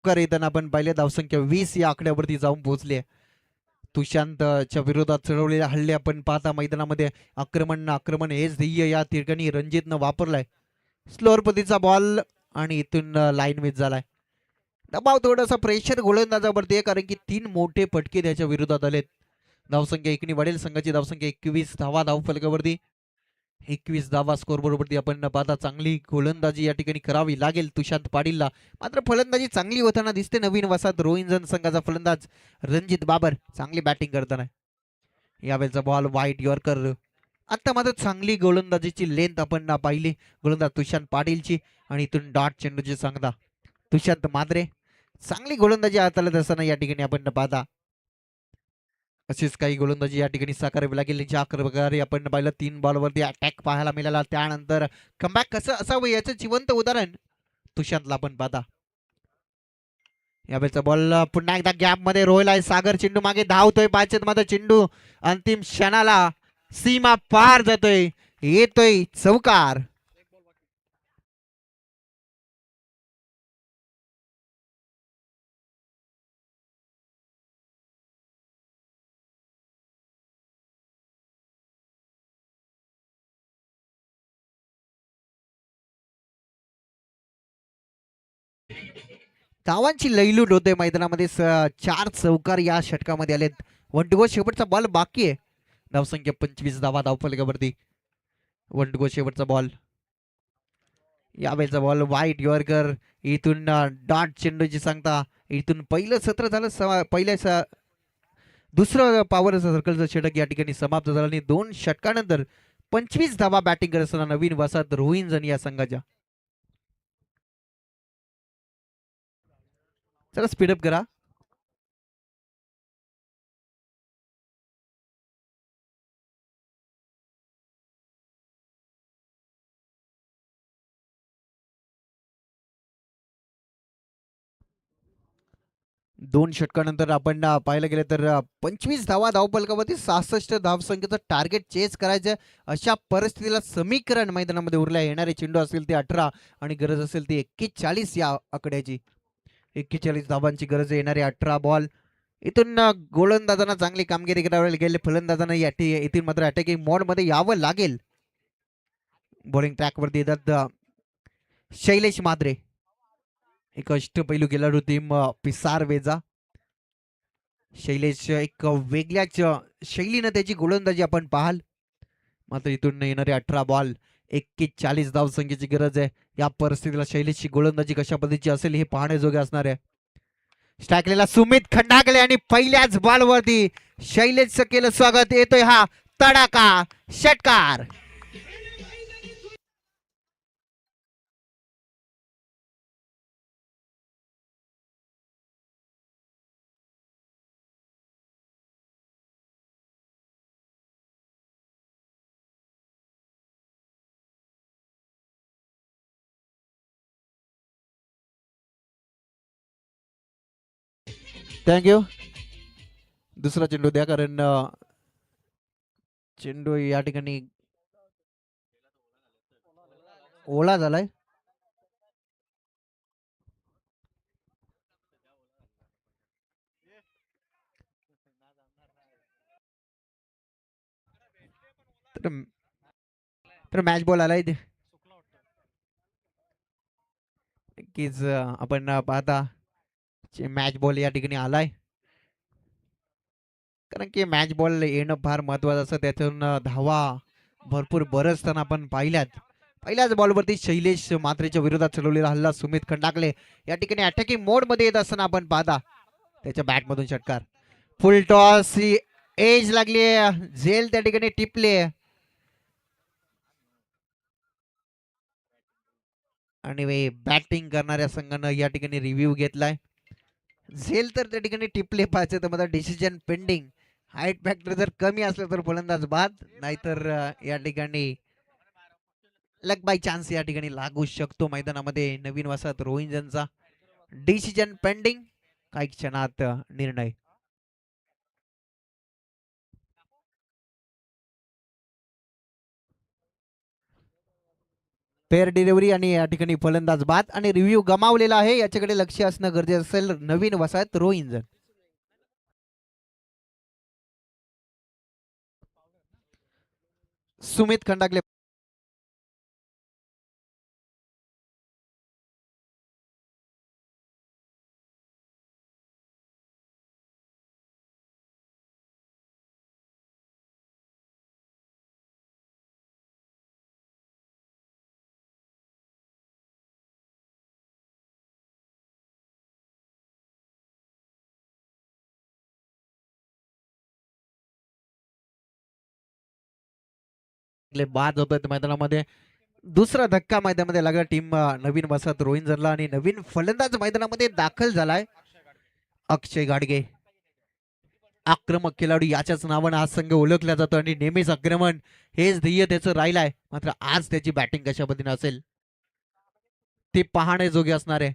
येताना आपण पाहिले धावसंख्या 20 या आकड्यावरती जाऊन पोहोचले. तुषांतच्या विरोधात चढवलेले हल्ले आपण पाहता मैदानामध्ये. आक्रमण हेच ध्येय या ठिकाणी रणजितनं वापरलाय. स्लोअर पद्धतीचा बॉल आणि इथून लाईन मिस झालाय. दबाव थोडासा प्रेशर गोलंदाजावरती आहे कारण की 3 मोठे फटके त्याच्या विरोधात आलेत. धावसंख्या एकनी वाढेल, संघाची धावसंख्या 21 धावा धावफलकावरती. 21 धावा स्कोर बरोबर आपण पाहता चांगली गोलंदाजी या ठिकाणी करावी लागेल तुषांत पाटीलला. मात्र फलंदाजी चांगली होताना दिसते नवीन वसाहत रोहिंजन संघाचा फलंदाज रणजित बाबर चांगली बॅटिंग करताना. यावेळेचा बॉल वाईट यॉर्कर. आता मात्र चांगली गोलंदाजीची लेंथ आपण पाहिली गोलंदाज तुषांत पाटीलची आणि इथून डॉट चेंडूची सांगता तुषांत मात्रे. चांगली गोलंदाजी हाताळत असताना या ठिकाणी आपण पाहता अशीच काही गोलंदाजी या ठिकाणी साकारावी लागेल. ज्या प्रकारे आपण पाहिलं 3 बॉलवरती अटॅक पाहायला मिळाला, त्यानंतर कमबॅक कसं असावं याचं जिवंत उदाहरण तुषांतला आपण पाहता. यावेळेचा बॉल पुन्हा एकदा गॅप मध्ये रोहिला आहे. सागर चेंडू मागे धावतोय, पाचत मात्र चेंडू अंतिम क्षणाला सीमा पार जातोय, येतोय चौकार. धावांची लईलूट होते मैदानामध्ये. 4 चौकार या षटकामध्ये आलेत. 1 टू गो शेवटचा बॉल बाकी आहे. धावसंख्या 25 धावा धावफलकावरती. 1 टू गो शेवटचा बॉल. यावेळेचा बॉल वाईट यॉर्कर. इथून डॉट चेंडूची सांगता. इथून पहिलं सत्र झालं. दुसरं पॉवर सर्कलचं षटक या ठिकाणी समाप्त झालं आणि 2 षटकानंतर 25 धावा बॅटिंग करत असताना नवीन वसाहत रोहिंजन या संघाच्या. चला स्पीडअप करा. दोन षटकानंतर आपण पाहायला गेलं तर 25 धावा धावफलकावरती 66 धावसंख्येचं टार्गेट चेस करायचं. अशा परिस्थितीला समीकरण मैदानामध्ये उरल्या. येणारे चेंडू असतील ते 18 आणि गरज असेल ती 41 या आकड्याची. 41 धावांची गरज आहे. येणारे 18 बॉल. इथून गोलंदाजांना चांगली कामगिरी करावी लागेल. फलंदाजांना इथून मात्र अटॅकिंग मोडमध्ये यावं लागेल. बॉलिंग ट्रॅकवरती येतात शैलेश मात्रे. एक अष्टपैलू खेळाडू टीम पिसार वेजा. शैलेश एक वेगळ्याच शैलीनं त्याची गोलंदाजी आपण पाहाल. मात्र इथून येणारे 18 बॉल 41 धावसंख्येची गरज आहे. या परिस्थितीला शैलेशची गोलंदाजी कशा पद्धतीची असेल हे पाहण्याजोगे असणार आहे. स्ट्राईकला सुमित खंडागले आणि पहिल्याच बॉलवरती शैलेशचं केलं स्वागत. येतोय हा तडाका षटकार. थँक्यू. दुसरा चेंडू द्या कारण चेंडू या ठिकाणी ओला झालाय. तर मॅच बॉल आलाय. नक्कीच आपण पाहता मॅच बॉल या ठिकाणी आलाय. कारण की मॅच बॉल येणं फार महत्वाचं असतं. त्यातून धावा भरपूर बरसताना आपण पाहिल्यात. पहिल्याच बॉलवरती शैलेश मात्रेच्या विरोधात चढवलेला हल्ला सुमित खंडाकले या ठिकाणी अटॅकिंग मोड मध्ये येत असताना आपण पाहता त्याच्या बॅटमधून षटकार. फुल टॉस. एज लागली. झेल त्या ठिकाणी टिपले आणि बॅटिंग करणाऱ्या संघानं या ठिकाणी रिव्ह्यू घेतलाय. झेल तर त्या ठिकाणी टिपले पाहिजे. तर माझा डिसिजन पेंडिंग. हाईट फॅक्टर जर कमी असलं तर फलंदाज बाद. नाहीतर या ठिकाणी लक बाय चान्स या ठिकाणी लागू शकतो मैदानामध्ये. नवीन वसाहत रोहिंजनचा डिसिजन पेंडिंग. काही क्षणात निर्णय. फेअर डिलिव्हरी आणि या ठिकाणी फलंदाज बाद आणि रिव्ह्यू गमावलेला आहे. याच्याकडे लक्ष असणं गरजेचं असेल नवीन वसाहत रोहिंजन. सुमित खंडागले. बाद होत मैदानामध्ये. दुसरा धक्का मैदानामध्ये लागला टीम नवीन वसाहत रोहिंजनला आणि नवीन फलंदाज मैदानामध्ये दाखल झालाय अक्षय गाडगे. आक्रमक खेळाडू याच्याच नावानं हा संघ ओळखला जातो आणि नेहमीच आक्रमण हेच ध्येय त्याचं राहिलाय. मात्र आज त्याची बॅटिंग कशा पद्धतीने असेल ते पाहण्याजोगे असणार आहे.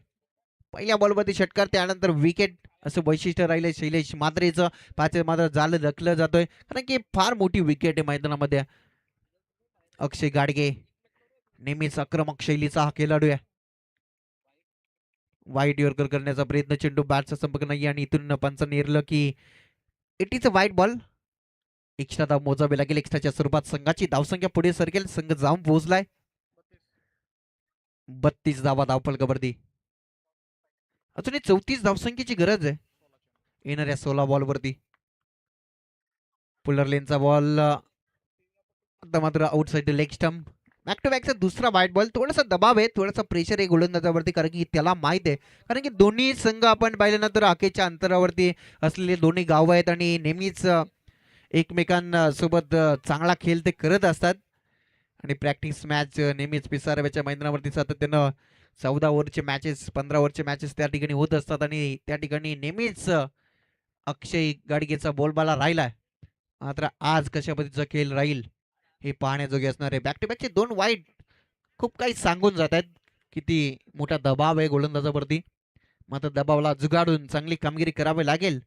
पहिल्या बॉलवरती षटकार त्यानंतर विकेट असं वैशिष्ट्य राहिले शैलेश मात्रेचं. पाच मात्र झालं रखलं जातोय कारण की फार मोठी विकेट आहे मैदानामध्ये. अक्षय गाडगे नेहमीच आक्रमक शैलीचा हा खेळाडू आहे. वाईट यॉर्कर करण्याचा प्रयत्न. चेंडू बॅटचा संपर्क नाही आणि इथून पंच निर्लं की इट इज अ वाईट बॉल. एक्स्ट्रा धाव मोजावे लागेल. एक्स्ट्राच्या स्वरूपात संघाची धावसंख्या पुढे सरकेल. संघ जाऊन पोहोचलाय 32 धावा धावफलकावरती. अजून 34 धावसंख्येची गरज आहे येणाऱ्या 16 बॉलवरती. पुलर लेनचा बॉल आता मात्र outside leg stump. Back to back दुसरा व्हाईट बॉल. थोडासा दबाव आहे, थोडासा प्रेशर आहे गोलंदाजावरती, कारण की त्याला माहित आहे, कारण की दोन्ही संघ आपण पाहिल्यानंतर आखेच्या अंतरावरती असलेले दोन्ही गाव आहेत आणि नेहमीच एकमेकांसोबत चांगला खेळ ते करत असतात. आणि प्रॅक्टिस मॅच नेहमीच पिसारव्याच्या मैदानावरती सातत्यानं 14 ओव्हरचे मॅचेस, 15 ओव्हरचे मॅचेस त्या ठिकाणी होत असतात आणि त्या ठिकाणी नेहमीच अक्षय गाडगेचा बोलबाला राहिलाय. मात्र आज कशा पद्धतीचा खेळ राहील हे पाहण्याजोगे असणार आहे. बॅक टू बॅकचे दोन वाईट खूप काही सांगून जात आहेत. किती मोठा दबाव आहे गोलंदाजावरती. मात्र दबावाला जुगाडून चांगली कामगिरी करावी लागेल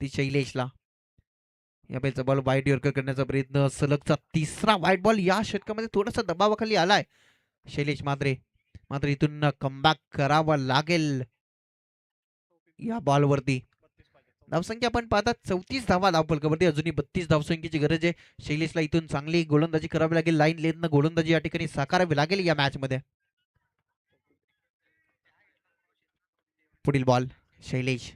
ती शैलेशला. या बेलचा बॉल वाईट यॉर्कर करण्याचा प्रयत्न. सलगचा तिसरा वाईट बॉल या षटकामध्ये थोडासा दबावाखाली आलाय शैलेश मात्रे. मात्र इथून कमबॅक करावा लागेल या बॉलवरती. धावसंख्या आपण पाहता 34 धावा धावफलकावरती, अजूनही 32 धावसंख्येची गरज आहे. शैलेशला इथून चांगली गोलंदाजी करावी लागेल. लाईन लेननं गोलंदाजी या ठिकाणी साकारावी लागेल या मॅच मध्ये. पुढील बॉल शैलेश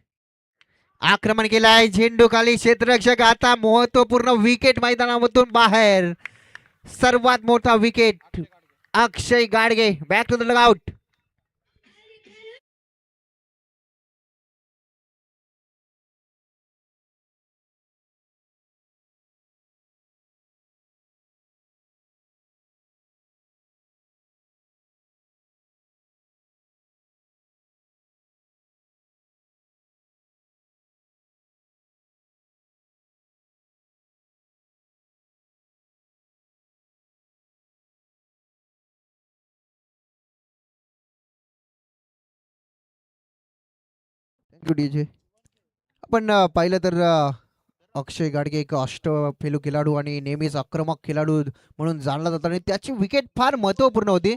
आक्रमण केलाय, झेंडू खाली, क्षेत्ररक्षक आता महत्वपूर्ण विकेट मैदानामधून बाहेर. सर्वात मोठा wicket Akshay Gadge. Back to the dugout. Thank you DJ. आपण पाहिलं तर अक्षय गाडगे एक अष्टपैलू खेळाडू आणि नेहमीच आक्रमक खेळाडू म्हणून जाणला जातो आणि त्याची विकेट फार महत्वपूर्ण होती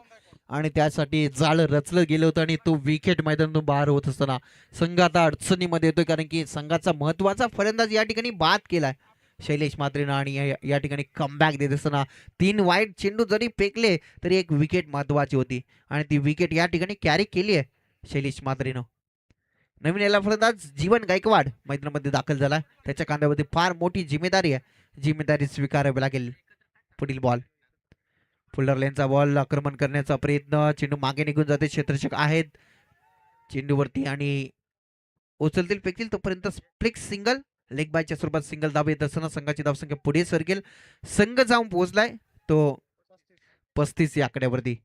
आणि त्यासाठी जाळ रचलं गेलं होतं आणि तो विकेट मैदानातून बाहेर होत असताना संघ आता अडचणीमध्ये येतोय, कारण की संघाचा महत्वाचा फलंदाज या ठिकाणी बाद केलाय शैलेश मात्रेनं आणि या ठिकाणी कमबॅक देत असताना 3 वाईट चेंडू जरी फेकले तरी एक विकेट महत्वाची होती आणि ती विकेट या ठिकाणी कॅरी केली आहे शैलेश मात्रेनं. नवीन याला फलंदाज जीवन गायकवाड मैदानामध्ये दाखल झाला. त्याच्या कांद्यावरती फार मोठी जिम्मेदारी आहे, जिम्मेदारी स्वीकारावी लागेल. पुढील बॉल फुल्डर लेनचा बॉल. आक्रमण करण्याचा प्रयत्न, चेंडू मागे निघून जाते. क्षेत्ररक्षक आहेत चेंडूवरती आणि उचलतील फेकतील तोपर्यंत स्प्लिक सिंगल, लेग बायच्या स्वरूपात सिंगल धाव येत असताना संघाची धावसंख्या पुढे सरकेल. संघ जाऊन पोहोचलाय तो 35 या आकड्यावरती.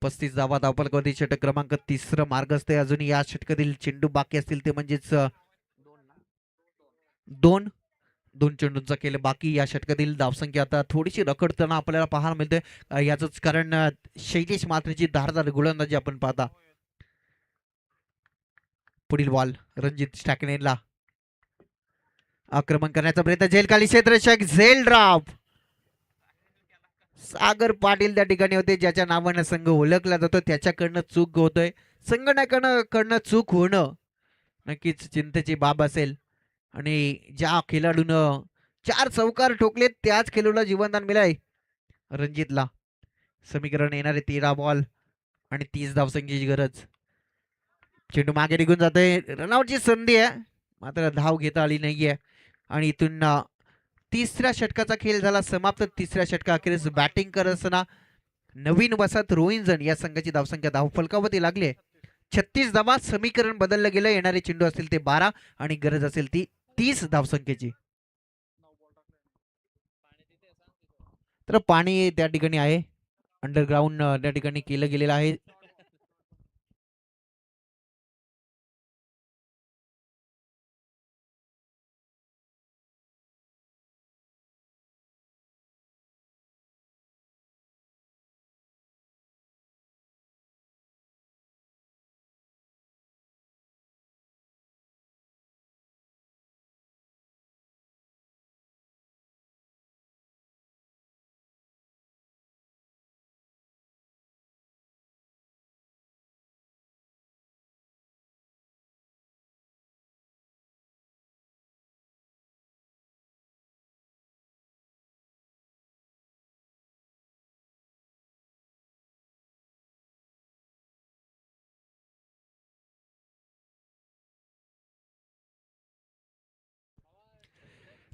35 धावा धावफलकावरती. षटक क्रमांक 3 मार्गस्थ आहे. अजून या षटकातील चेंडू बाकी असतील ते म्हणजेच दोन चेंडूंचा खेळ बाकी. या षटकातील धावसंख्या आता थोडीशी रखडताना आपल्याला पाहायला मिळते. याच कारण शैलेश मात्रेची धारदार गोलंदाजी आपण पाहता. पुढील बॉल रणजित स्टॅकनेला आक्रमण करण्याचा प्रयत्न. झेल खाली, क्षेत्ररक्षक झेल ड्रॉप. सागर पाटील त्या ठिकाणी होते, ज्याच्या नावानं संघ ओळखला जातो. त्याच्याकडनं चूक होतोय. संघटनाकडनं चूक होणं नक्कीच चिंतेची बाब असेल आणि ज्या खेळाडून 4 चौकार ठोकले त्याच खेळाडूला जीवनदान मिळाय रणजितला. समीकरण येणारे 13 बॉल आणि 30 धावसंख्येची गरज. चेंडू मागे निघून जातोय. रनआउटची संधी आहे मात्र धाव घेता आली नाहीये आणि इथून तिसऱ्या षटकाचा खेळ झाला समाप्त. तिसऱ्या षटका अखेरीस बॅटिंग करत असताना नवीन वसाहत रोहिंजन या संघाची धावसंख्या धावफलकावरती लागली. 36 धावा. समीकरण बदललं गेलं. येणारे चेंडू असतील ते 12 आणि गरज असेल ती 30 धावसंख्येची. तर पाणी त्या ठिकाणी आहे, अंडरग्राऊंड त्या ठिकाणी केलं गेलेलं आहे.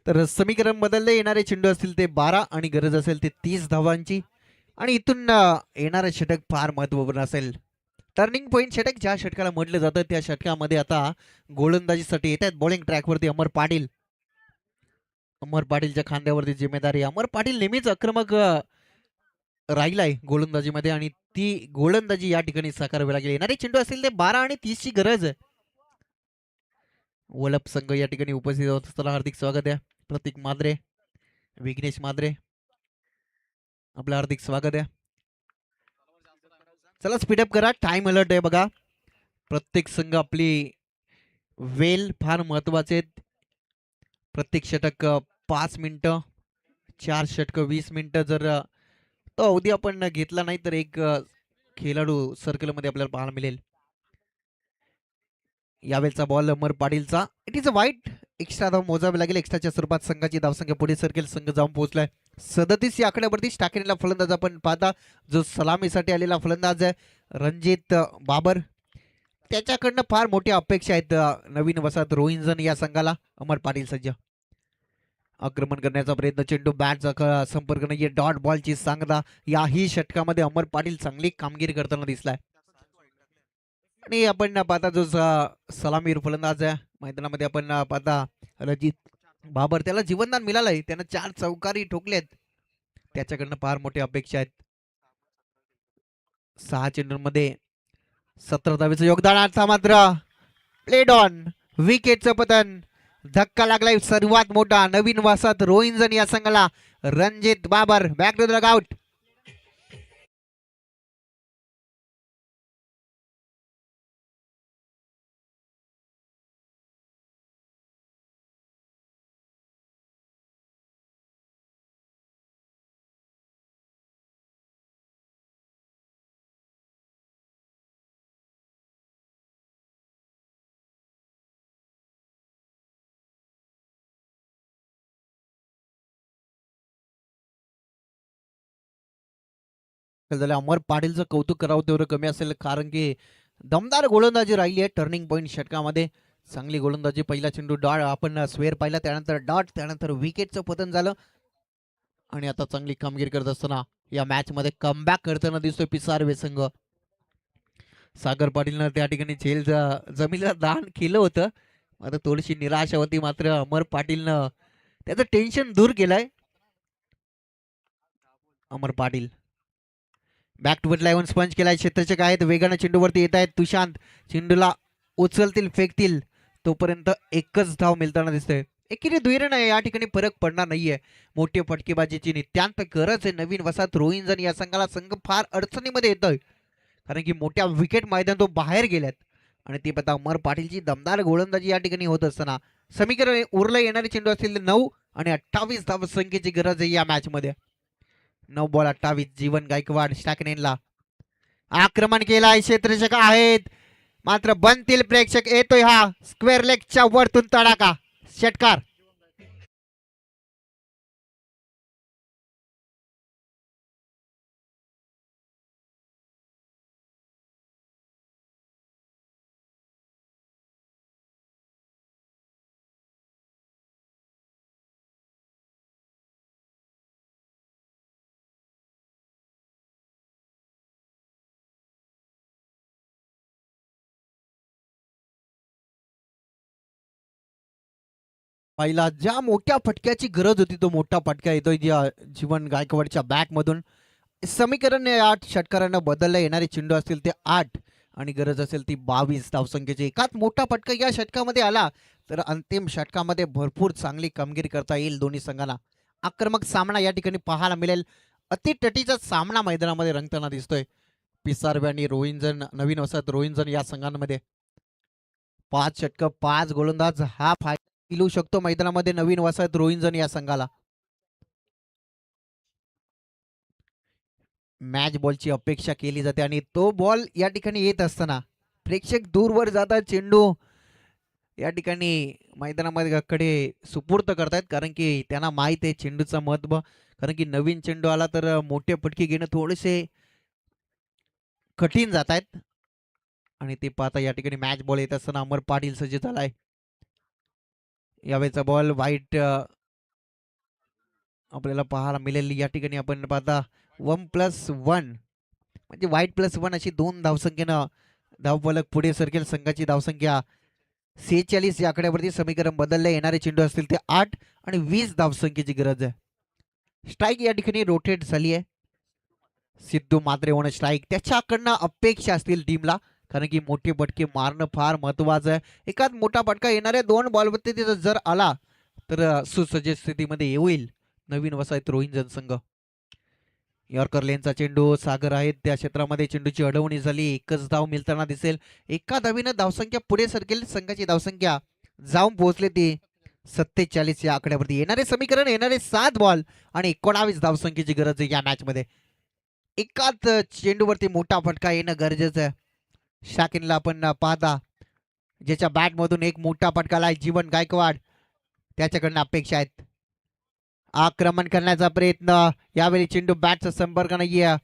तर समीकरण बदलले. येणारे चेंडू असतील ते 12 आणि गरज असेल ते 30 धावांची. आणि इथून येणारं षटक फार महत्वपूर्ण असेल. टर्निंग पॉईंट षटक ज्या षटकाला म्हटलं जातं त्या षटकामध्ये आता गोलंदाजीसाठी येत आहेत बॉलिंग ट्रॅकवरती अमर पाटील. अमर पाटीलच्या खांद्यावरती जिम्मेदारी. अमर पाटील नेहमीच आक्रमक राहिलाय गोलंदाजीमध्ये आणि ती गोलंदाजी या ठिकाणी साकारावी लागेल. येणारे चेंडू असतील ते 12 आणि 30 ची गरज आहे. वलप संघ या ठिकाणी उपस्थित होत असताना हार्दिक स्वागत आहे. प्रतीक माद्रे, विघ्नेश माद्रे, आपलं हार्दिक स्वागत आहे. चला स्पीडअप करा. टाइम अलर्ट आहे बघा. प्रत्येक संघ आपली वेल फार महत्वाचे आहेत. प्रत्येक षटक 5 मिनिटं, 4 षटक 20 मिनिटं. जर तो अवधी आपण घेतला नाही तर एक खेळाडू सर्कलमध्ये आपल्याला पाहायला मिळेल. यावेळेचा बॉल अमर पाटीलचा. It is a wide. Extra धाव मोजावी लागेल. एक्स्ट्राच्या स्वरूपात संघाची धावसंख्या पुढे सरकेल. संघ जाऊन पोहोचलाय 37 या आकड्यावरती. टाकलेला फलंदाज आपण पाहता जो सलामीसाठी आलेला फलंदाज आहे रणजित बाबर. त्याच्याकडनं फार मोठ्या अपेक्षा आहेत नवीन वसाहत रोहिंजन या संघाला. अमर पाटील सज्ज आक्रमण करण्याचा प्रयत्न. चेंडू बॅटचा संपर्क नाहीये. डॉट बॉलची सांगता. याही षटकामध्ये अमर पाटील चांगली कामगिरी करताना दिसलाय. आणि आपण पाहता जो सलामीर फलंदाज आहे मैदानामध्ये आपण पाहता रणजित बाबर. त्याला जीवनदान मिळालंय. त्यानं 4 चौकारी ठोकलेत. त्याच्याकडनं फार मोठ्या अपेक्षा आहेत. 6 चेंडूंमध्ये 17 धावेचं योगदान. आता मात्र प्लेड ऑन. विकेटचं पतन. धक्का लागलाय सर्वात मोठा नवीन वसाहत रोहिंजन या संघाला. Ranjit Babar back to the dugout. Amar पाटीलचं कौतुक करावं तेवढं कमी असेल कारण की दमदार गोलंदाजी राहिली आहे टर्निंग पॉईंट षटकामध्ये. चांगली गोलंदाजी. पहिला चेंडू डॉट आपण स्वेअर पाहिला, त्यानंतर डॉट, त्यानंतर विकेटचं पतन झालं. आणि आता चांगली कामगिरी करत असताना या मॅच मध्ये कमबॅक करताना दिसतोय पिसारवे संघ. सागर पाटीलनं त्या ठिकाणी झेल जमिनीला दान केलं होतं. आता थोडीशी निराशा होती मात्र अमर पाटीलनं त्याचं टेन्शन दूर केलंय. Amar Patil back to bat स्पंज केलाय. क्षेत्ररक्षक आहेत वेगाने चेंडूवरती येत आहेत. तुशांत चेंडूला उचलतील फेकतील तोपर्यंत एकच धाव मिळताना दिसतोय. एकीने दुहेरी नाही या ठिकाणी फरक पडणार नाहीये. मोठी फटकेबाजीची नित्यांत गरज आहे नवीन वसाहत रोहिंजन या संघाला. संघ फार अडचणीमध्ये येतोय कारण की मोठ्या विकेट मैदान तो बाहेर गेल्यात. आणि ती पता अमर पाटीलची दमदार गोलंदाजी या ठिकाणी होत असताना समीकरण उरले. येणारे चेंडू असतील 9 आणि 28 धाव संख्येची गरज आहे या मॅच मध्ये. 9 बॉल 28. जीवन गायकवाड स्टॅकनेनला आक्रमण केलाय. क्षेत्ररक्षक आहेत मात्र बनतील प्रेक्षक. येतोय हा स्क्वेअर लेगच्या वरतून तडाखा. षटकार. पहिला ज्या मोठ्या फटक्याची गरज होती तो मोठा फटका येतोय जीवन गायकवाडच्या बॅट मधून. समीकरण 8 षटकारांना बदलला. येणारे चेंडू असतील ते 8 आणि गरज असेल ती 22 धावसंख्येची. एकाच मोठा फटका या षटकामध्ये आला तर अंतिम षटकामध्ये भरपूर चांगली कामगिरी करता येईल दोन्ही संघांना. आक्रमक सामना या ठिकाणी पाहायला मिळेल. अतिटटीचा सामना मैदानामध्ये रंगताना दिसतोय. पिसारवे आणि रोहिंजन नवीन वसाहत रोहिंजन या संघांमध्ये 5 षटक 5 गोलंदाज हा फायदा मिळू शकतो मैदानामध्ये नवीन वसाहत रोहिंजन या संघाला. मॅच बॉलची अपेक्षा केली जाते आणि तो बॉल या ठिकाणी येत असताना प्रेक्षक दूरवर जातात. चेंडू या ठिकाणी मैदानामध्ये कडे सुपूर्त करतायत कारण की त्यांना माहित आहे चेंडूचं महत्व. कारण की नवीन चेंडू आला तर मोठे फटके घेणं थोडेसे कठीण जात आहेत. आणि ते पाहता या ठिकाणी मॅच बॉल येत असताना अमर पाटील सज्ज झालाय. यावेळेचा बॉल वाईट आपल्याला पाहायला मिळेल. या ठिकाणी आपण पाहता 1+1 म्हणजे वाईट +1 अशी 2 धावसंख्येनं धावफलक पुढे सरकेल. संघाची धावसंख्या 46 या आकड्यावरती समीकरण बदलले. येणारे चेंडू असतील ते 8 आणि 20 धावसंख्येची गरज आहे. स्ट्राईक या ठिकाणी रोटेट झाली आहे. सिद्धू मात्रे होणं स्ट्राईक. त्याच्याकडनं अपेक्षा असतील टीमला, कारण की मोठे फटके मारणं फार महत्वाचं आहे. एखाद मोठा फटका येणाऱ्या 2 बॉलवरती जर आला तर सुसज्ज स्थितीमध्ये येईल नवीन वसाहत रोहिंजन संघ. यॉर्कर लेनचा चेंडू सागर आहेत त्या क्षेत्रामध्ये. चेंडूची अडवणी झाली. एकच धाव मिळताना दिसेल. एका धावीनं धावसंख्या पुढे सरकेल. संघाची धावसंख्या जाऊन पोहोचले ती 47 या आकड्यावरती. येणारे समीकरण येणारे 7 बॉल आणि 19 धावसंख्येची गरज आहे या मॅच मध्ये. एकाच चेंडूवरती मोठा फटका येणं गरजेचं आहे. शाकिनला आपण पाहता ज्याच्या बॅट मधून एक मोठा फटका आलाय जीवन गायकवाड. त्याच्याकडनं अपेक्षा आहेत. आक्रमण करण्याचा प्रयत्न. यावेळी चेंडू बॅटचा संपर्क नाहीये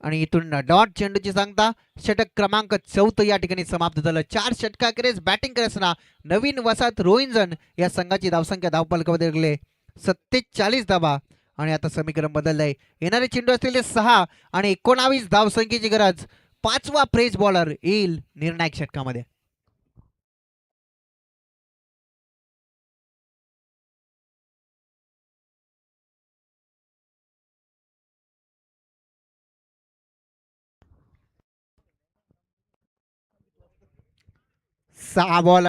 आणि इथून डॉट चेंडूची सांगता. षटक क्रमांक 4 या ठिकाणी समाप्त झालं. 4 षटकाखेरीज बॅटिंग करताना नवीन वसाहत रोहिंजन या संघाची धावसंख्या धावफलकामध्ये गेले 47 धावा आणि आता समीकरण बदललंय. येणारे चेंडू असलेले 6 आणि 19 धावसंख्येची गरज. 5वा फ्रेश बॉलर येईल निर्णायक षटकामध्ये. सहा बॉल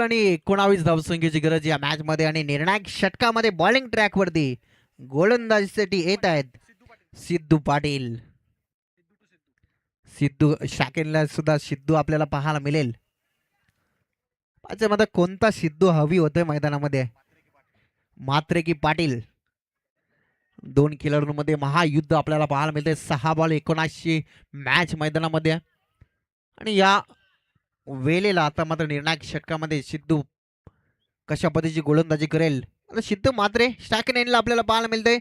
आणि 19 धावसंख्येची गरज या मॅच मध्ये आणि निर्णायक षटकामध्ये बॉलिंग ट्रॅक वरती गोलंदाजीसाठी येत आहेत सिद्धू पाटील. सिद्धू शाकिनला सुद्धा सिद्धू आपल्याला पाहायला मिळेल. माझ्या मते कोणता सिद्धू हवी होतोय मैदानामध्ये, मात्रे की पाटील. 2 खेळाडूंमध्ये महायुद्ध आपल्याला पाहायला मिळते. 6 बॉल 19 मॅच मैदानामध्ये आणि या वेळेला आता मात्र निर्णायक षटकामध्ये सिद्धू कशा पद्धतीची गोलंदाजी करेल. सिद्धू मात्रे शाकिनला आपल्याला पाहायला मिळते.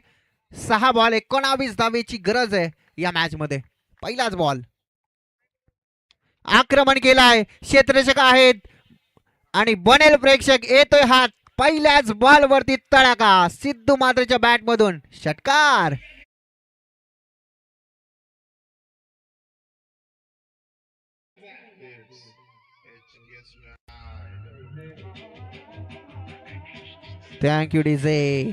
6 बॉल 19 धावेची गरज आहे या मॅच मध्ये. पहिलाच बॉल. आक्रमण केलाय. क्षेत्ररक्षक आहेत आणि बनेल प्रेक्षक येतोय हात. पहिल्याच बॉल वरती तडाखा सिद्धू मात्रेच्या बॅट मधून. षटकार. Thank you DJ.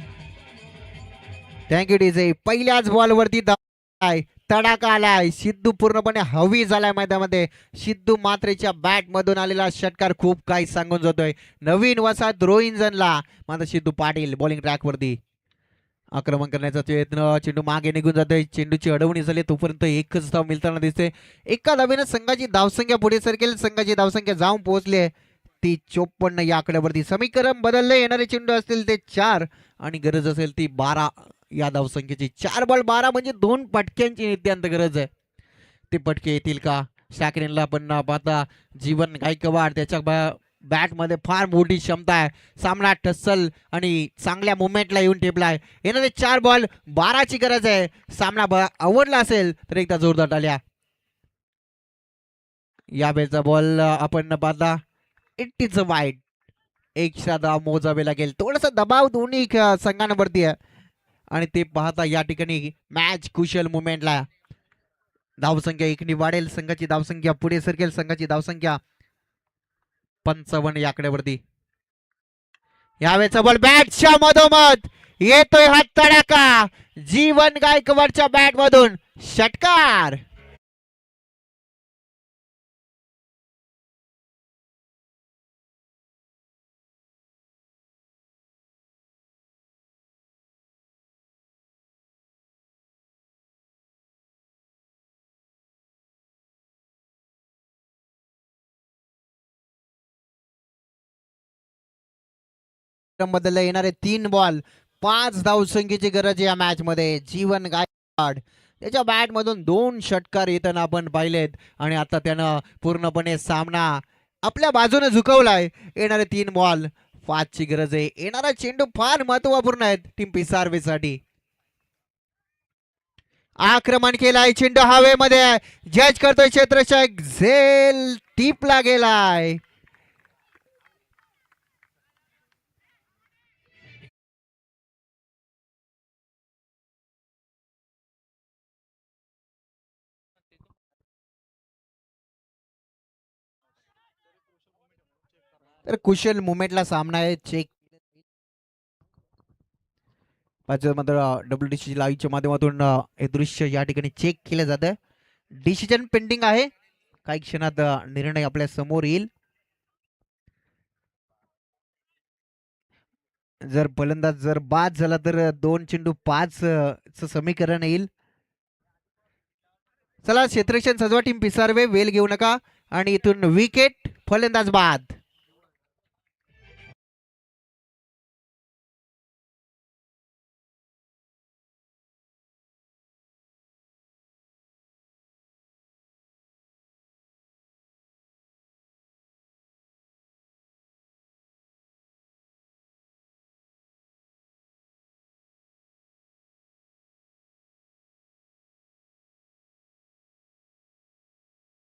Thank you DJ. पहिल्याच बॉल वरती तडाखा आलाय. सिद्धू पूर्णपणे हवी झालाय मैदानामध्ये. सिद्धू मात्रेच्या बॅट मधून आलेला षटकार खूप काही सांगून जातोय नवीन वसाहत रोहिंजनला. मात्र सिद्धू पाटील बॉलिंग ट्रॅक वरती आक्रमण करण्याचा प्रयत्न. चेंडू मागे निघून जातोय. चेंडूची अडवणी झाली. तोपर्यंत एकच धाव मिळताना दिसते. एका धावेनं संघाची धावसंख्या पुढे सरकेल. संघाची धावसंख्या जाऊन पोहोचली ती 54 या आकड्यावरती. समीकरण बदलले. येणारे चेंडू असतील ते 4 आणि गरज असेल ती 12 या धावसंख्येची. 4 बॉल 12 म्हणजे 2 पटक्यांची नित्यांत गरज आहे. ते पटके येतील का? शाकिनला आपण पाहता जीवन गायकवाड त्याच्या बॅट मध्ये फार मोठी क्षमता आहे. सामना ठस्सल आणि चांगल्या मुवमेंटला येऊन टेपलाय. येणारे 4 बॉल 12ची गरज आहे. सामना आवडला असेल तर एकदा जोरदार टाळ्या. या वेळचा बॉल आपण पाहता 80चं वाईट. एक धाव मोजावे लागेल. थोडासा दबाव दोन्ही संघांवरती आहे आणि ते पाहता या ठिकाणी मॅच कुशल मुवमेंटला धावसंख्या एकनी वाढेल. संघाची धावसंख्या पुढे सरकेल. संघाची धावसंख्या 55 या आकड्यावरती. यावेळेचा बॉल बॅटच्या मधोमध येतोय हा तडाखा जीवन गायकवाडच्या बॅट मधून. षटकार. बदलला. येणारे 3 बॉल 5 धावसंख्येची गरज या मॅच मध्ये. जीवन गायकवाड त्याच्या बॅट मधून 2 षटकार येताना आपण पाहिलेत आणि आता त्यानं पूर्णपणे सामना आपल्या बाजूने झुकवलाय. येणारे 3 बॉल 5ची गरज आहे. येणारा चेंडू फार महत्वपूर्ण आहे टीम पिसारवेसाठी. आक्रमण केलाय, चेंडू हवेमध्ये जज करतोय क्षेत्ररक्षक, झेल टीपला गेलाय. तर कुशल मुवमेंटला सामना आहे. चेक मात्र WDC लाईव्हच्या माध्यमातून हे दृश्य या ठिकाणी चेक केलं जातं. डिसिजन पेंडिंग आहे. काही क्षणात निर्णय आपल्या समोर येईल. जर फलंदाज जर बाद झाला तर 2 चेंडू 5 च समीकरण येईल. चला क्षेत्ररक्षण सजवा टीम पिसारवे, वेल घेऊ नका आणि इथून विकेट, फलंदाज बाद.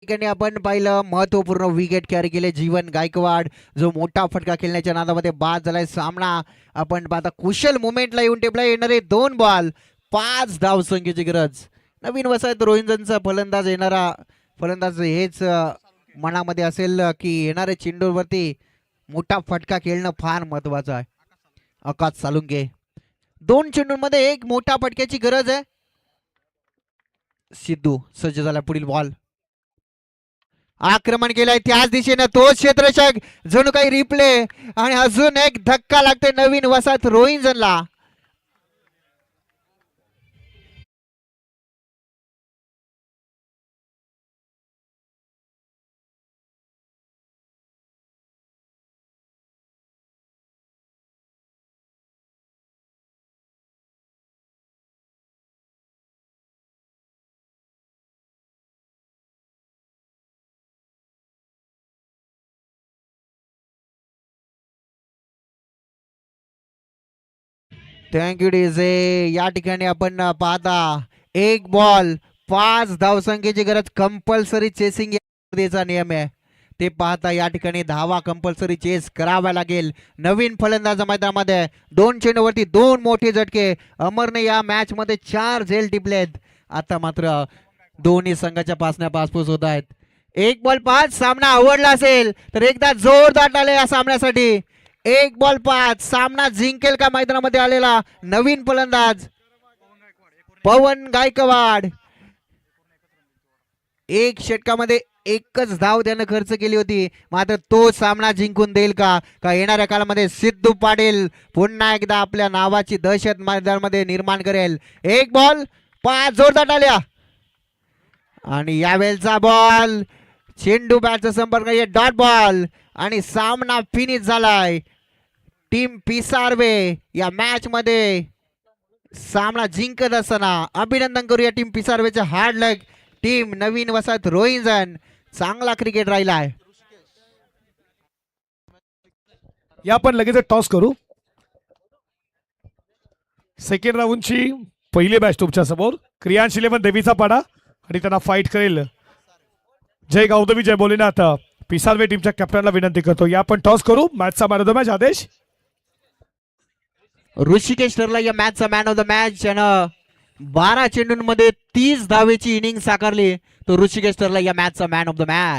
ठिकाणी आपण पाहिलं महत्वपूर्ण विकेट कॅरी केले जीवन गायकवाड, जो मोठा फटका खेळण्याच्या नादामध्ये बाद झालाय. सामना आपण पाहता कुशल मुवमेंटला येऊन टेबला येणारे 2 बॉल 5 धावसंख्येची गरज. नवीन वसाहत रोहिंजनचा फलंदाज येणारा फलंदाज हेच मनामध्ये असेल की येणाऱ्या चेंडूवरती मोठा फटका खेळणं फार महत्वाचं आहे. आकाश सालुंके, 2 चेंडूंमध्ये 1 मोठा फटक्याची गरज आहे. सिद्धू सज्ज झाला, पुढील बॉल. आक्रमण केलंय त्याच दिशेने तोच क्षेत्ररक्षक, जणू काही रिप्ले आणि अजून एक धक्का लागतोय नवीन वसाहत रोहिंजनला. Thank you DJ. या ठिकाणी आपण पाहता 1 बॉल 5 धावसंख्येची गरज, कंपल्सरी चेसिंग याचा नियम आहे. ते पाहता या ठिकाणी धावा कंपल्सरी चेस करावा लागेल. नवीन फलंदाज मैदानामध्ये 2 चेंडूवरती 2 मोठे झटके. अमरने या मॅच मध्ये 4 झेल टिपलेत. आता मात्र दोन्ही संघाच्या पासण्या पासपूस होत आहेत. 1 बॉल 5 सामना आवडला असेल तर एकदा जोरदार आले या सामन्यासाठी. 1 बॉल 5 सामना जिंकेल का मैदानामध्ये आलेला नवीन फलंदाज पवन गायकवाड. 1 षटकामध्ये 1च धाव त्यानं खर्च केली होती, मात्र तो सामना जिंकून देईल का येणाऱ्या काळामध्ये सिद्धू पाटील पुन्हा एकदा आपल्या नावाची दहशत मैदानामध्ये निर्माण करेल. 1 बॉल 5 जोरदार आल्या आणि यावेळचा बॉल चेंडू बॅटचा संपर्क, डॉट बॉल आणि सामना फिनिश झालाय. टीम पिसारवे या मॅच मध्ये सामना जिंकत असताना अभिनंदन करूया टीम पिसारवेचे. हार्ड लक टीम नवीन वसाहत रोहिंजन, चांगला क्रिकेट राहिलाय. या आपण लगेच टॉस करू. सेकंड राऊंडची पहिली मॅच तुमच्या समोर. क्रियांश 11 देवीचा पाडा आणि त्यांना फाईट करेल जय गौतमी जय बोलेनाथ. पिसारवे टीमच्या कॅप्टनला विनंती करतो, या आपण टॉस करू. मॅचचा man of the match Aadesh. Rishikesh ठरला या मॅचचा मॅन ऑफ द मॅच. 12 चेंडूंमध्ये 30 धावेची इनिंग साकारली. तो ऋषिकेश ठरला या मॅचचा मॅन ऑफ द मॅच.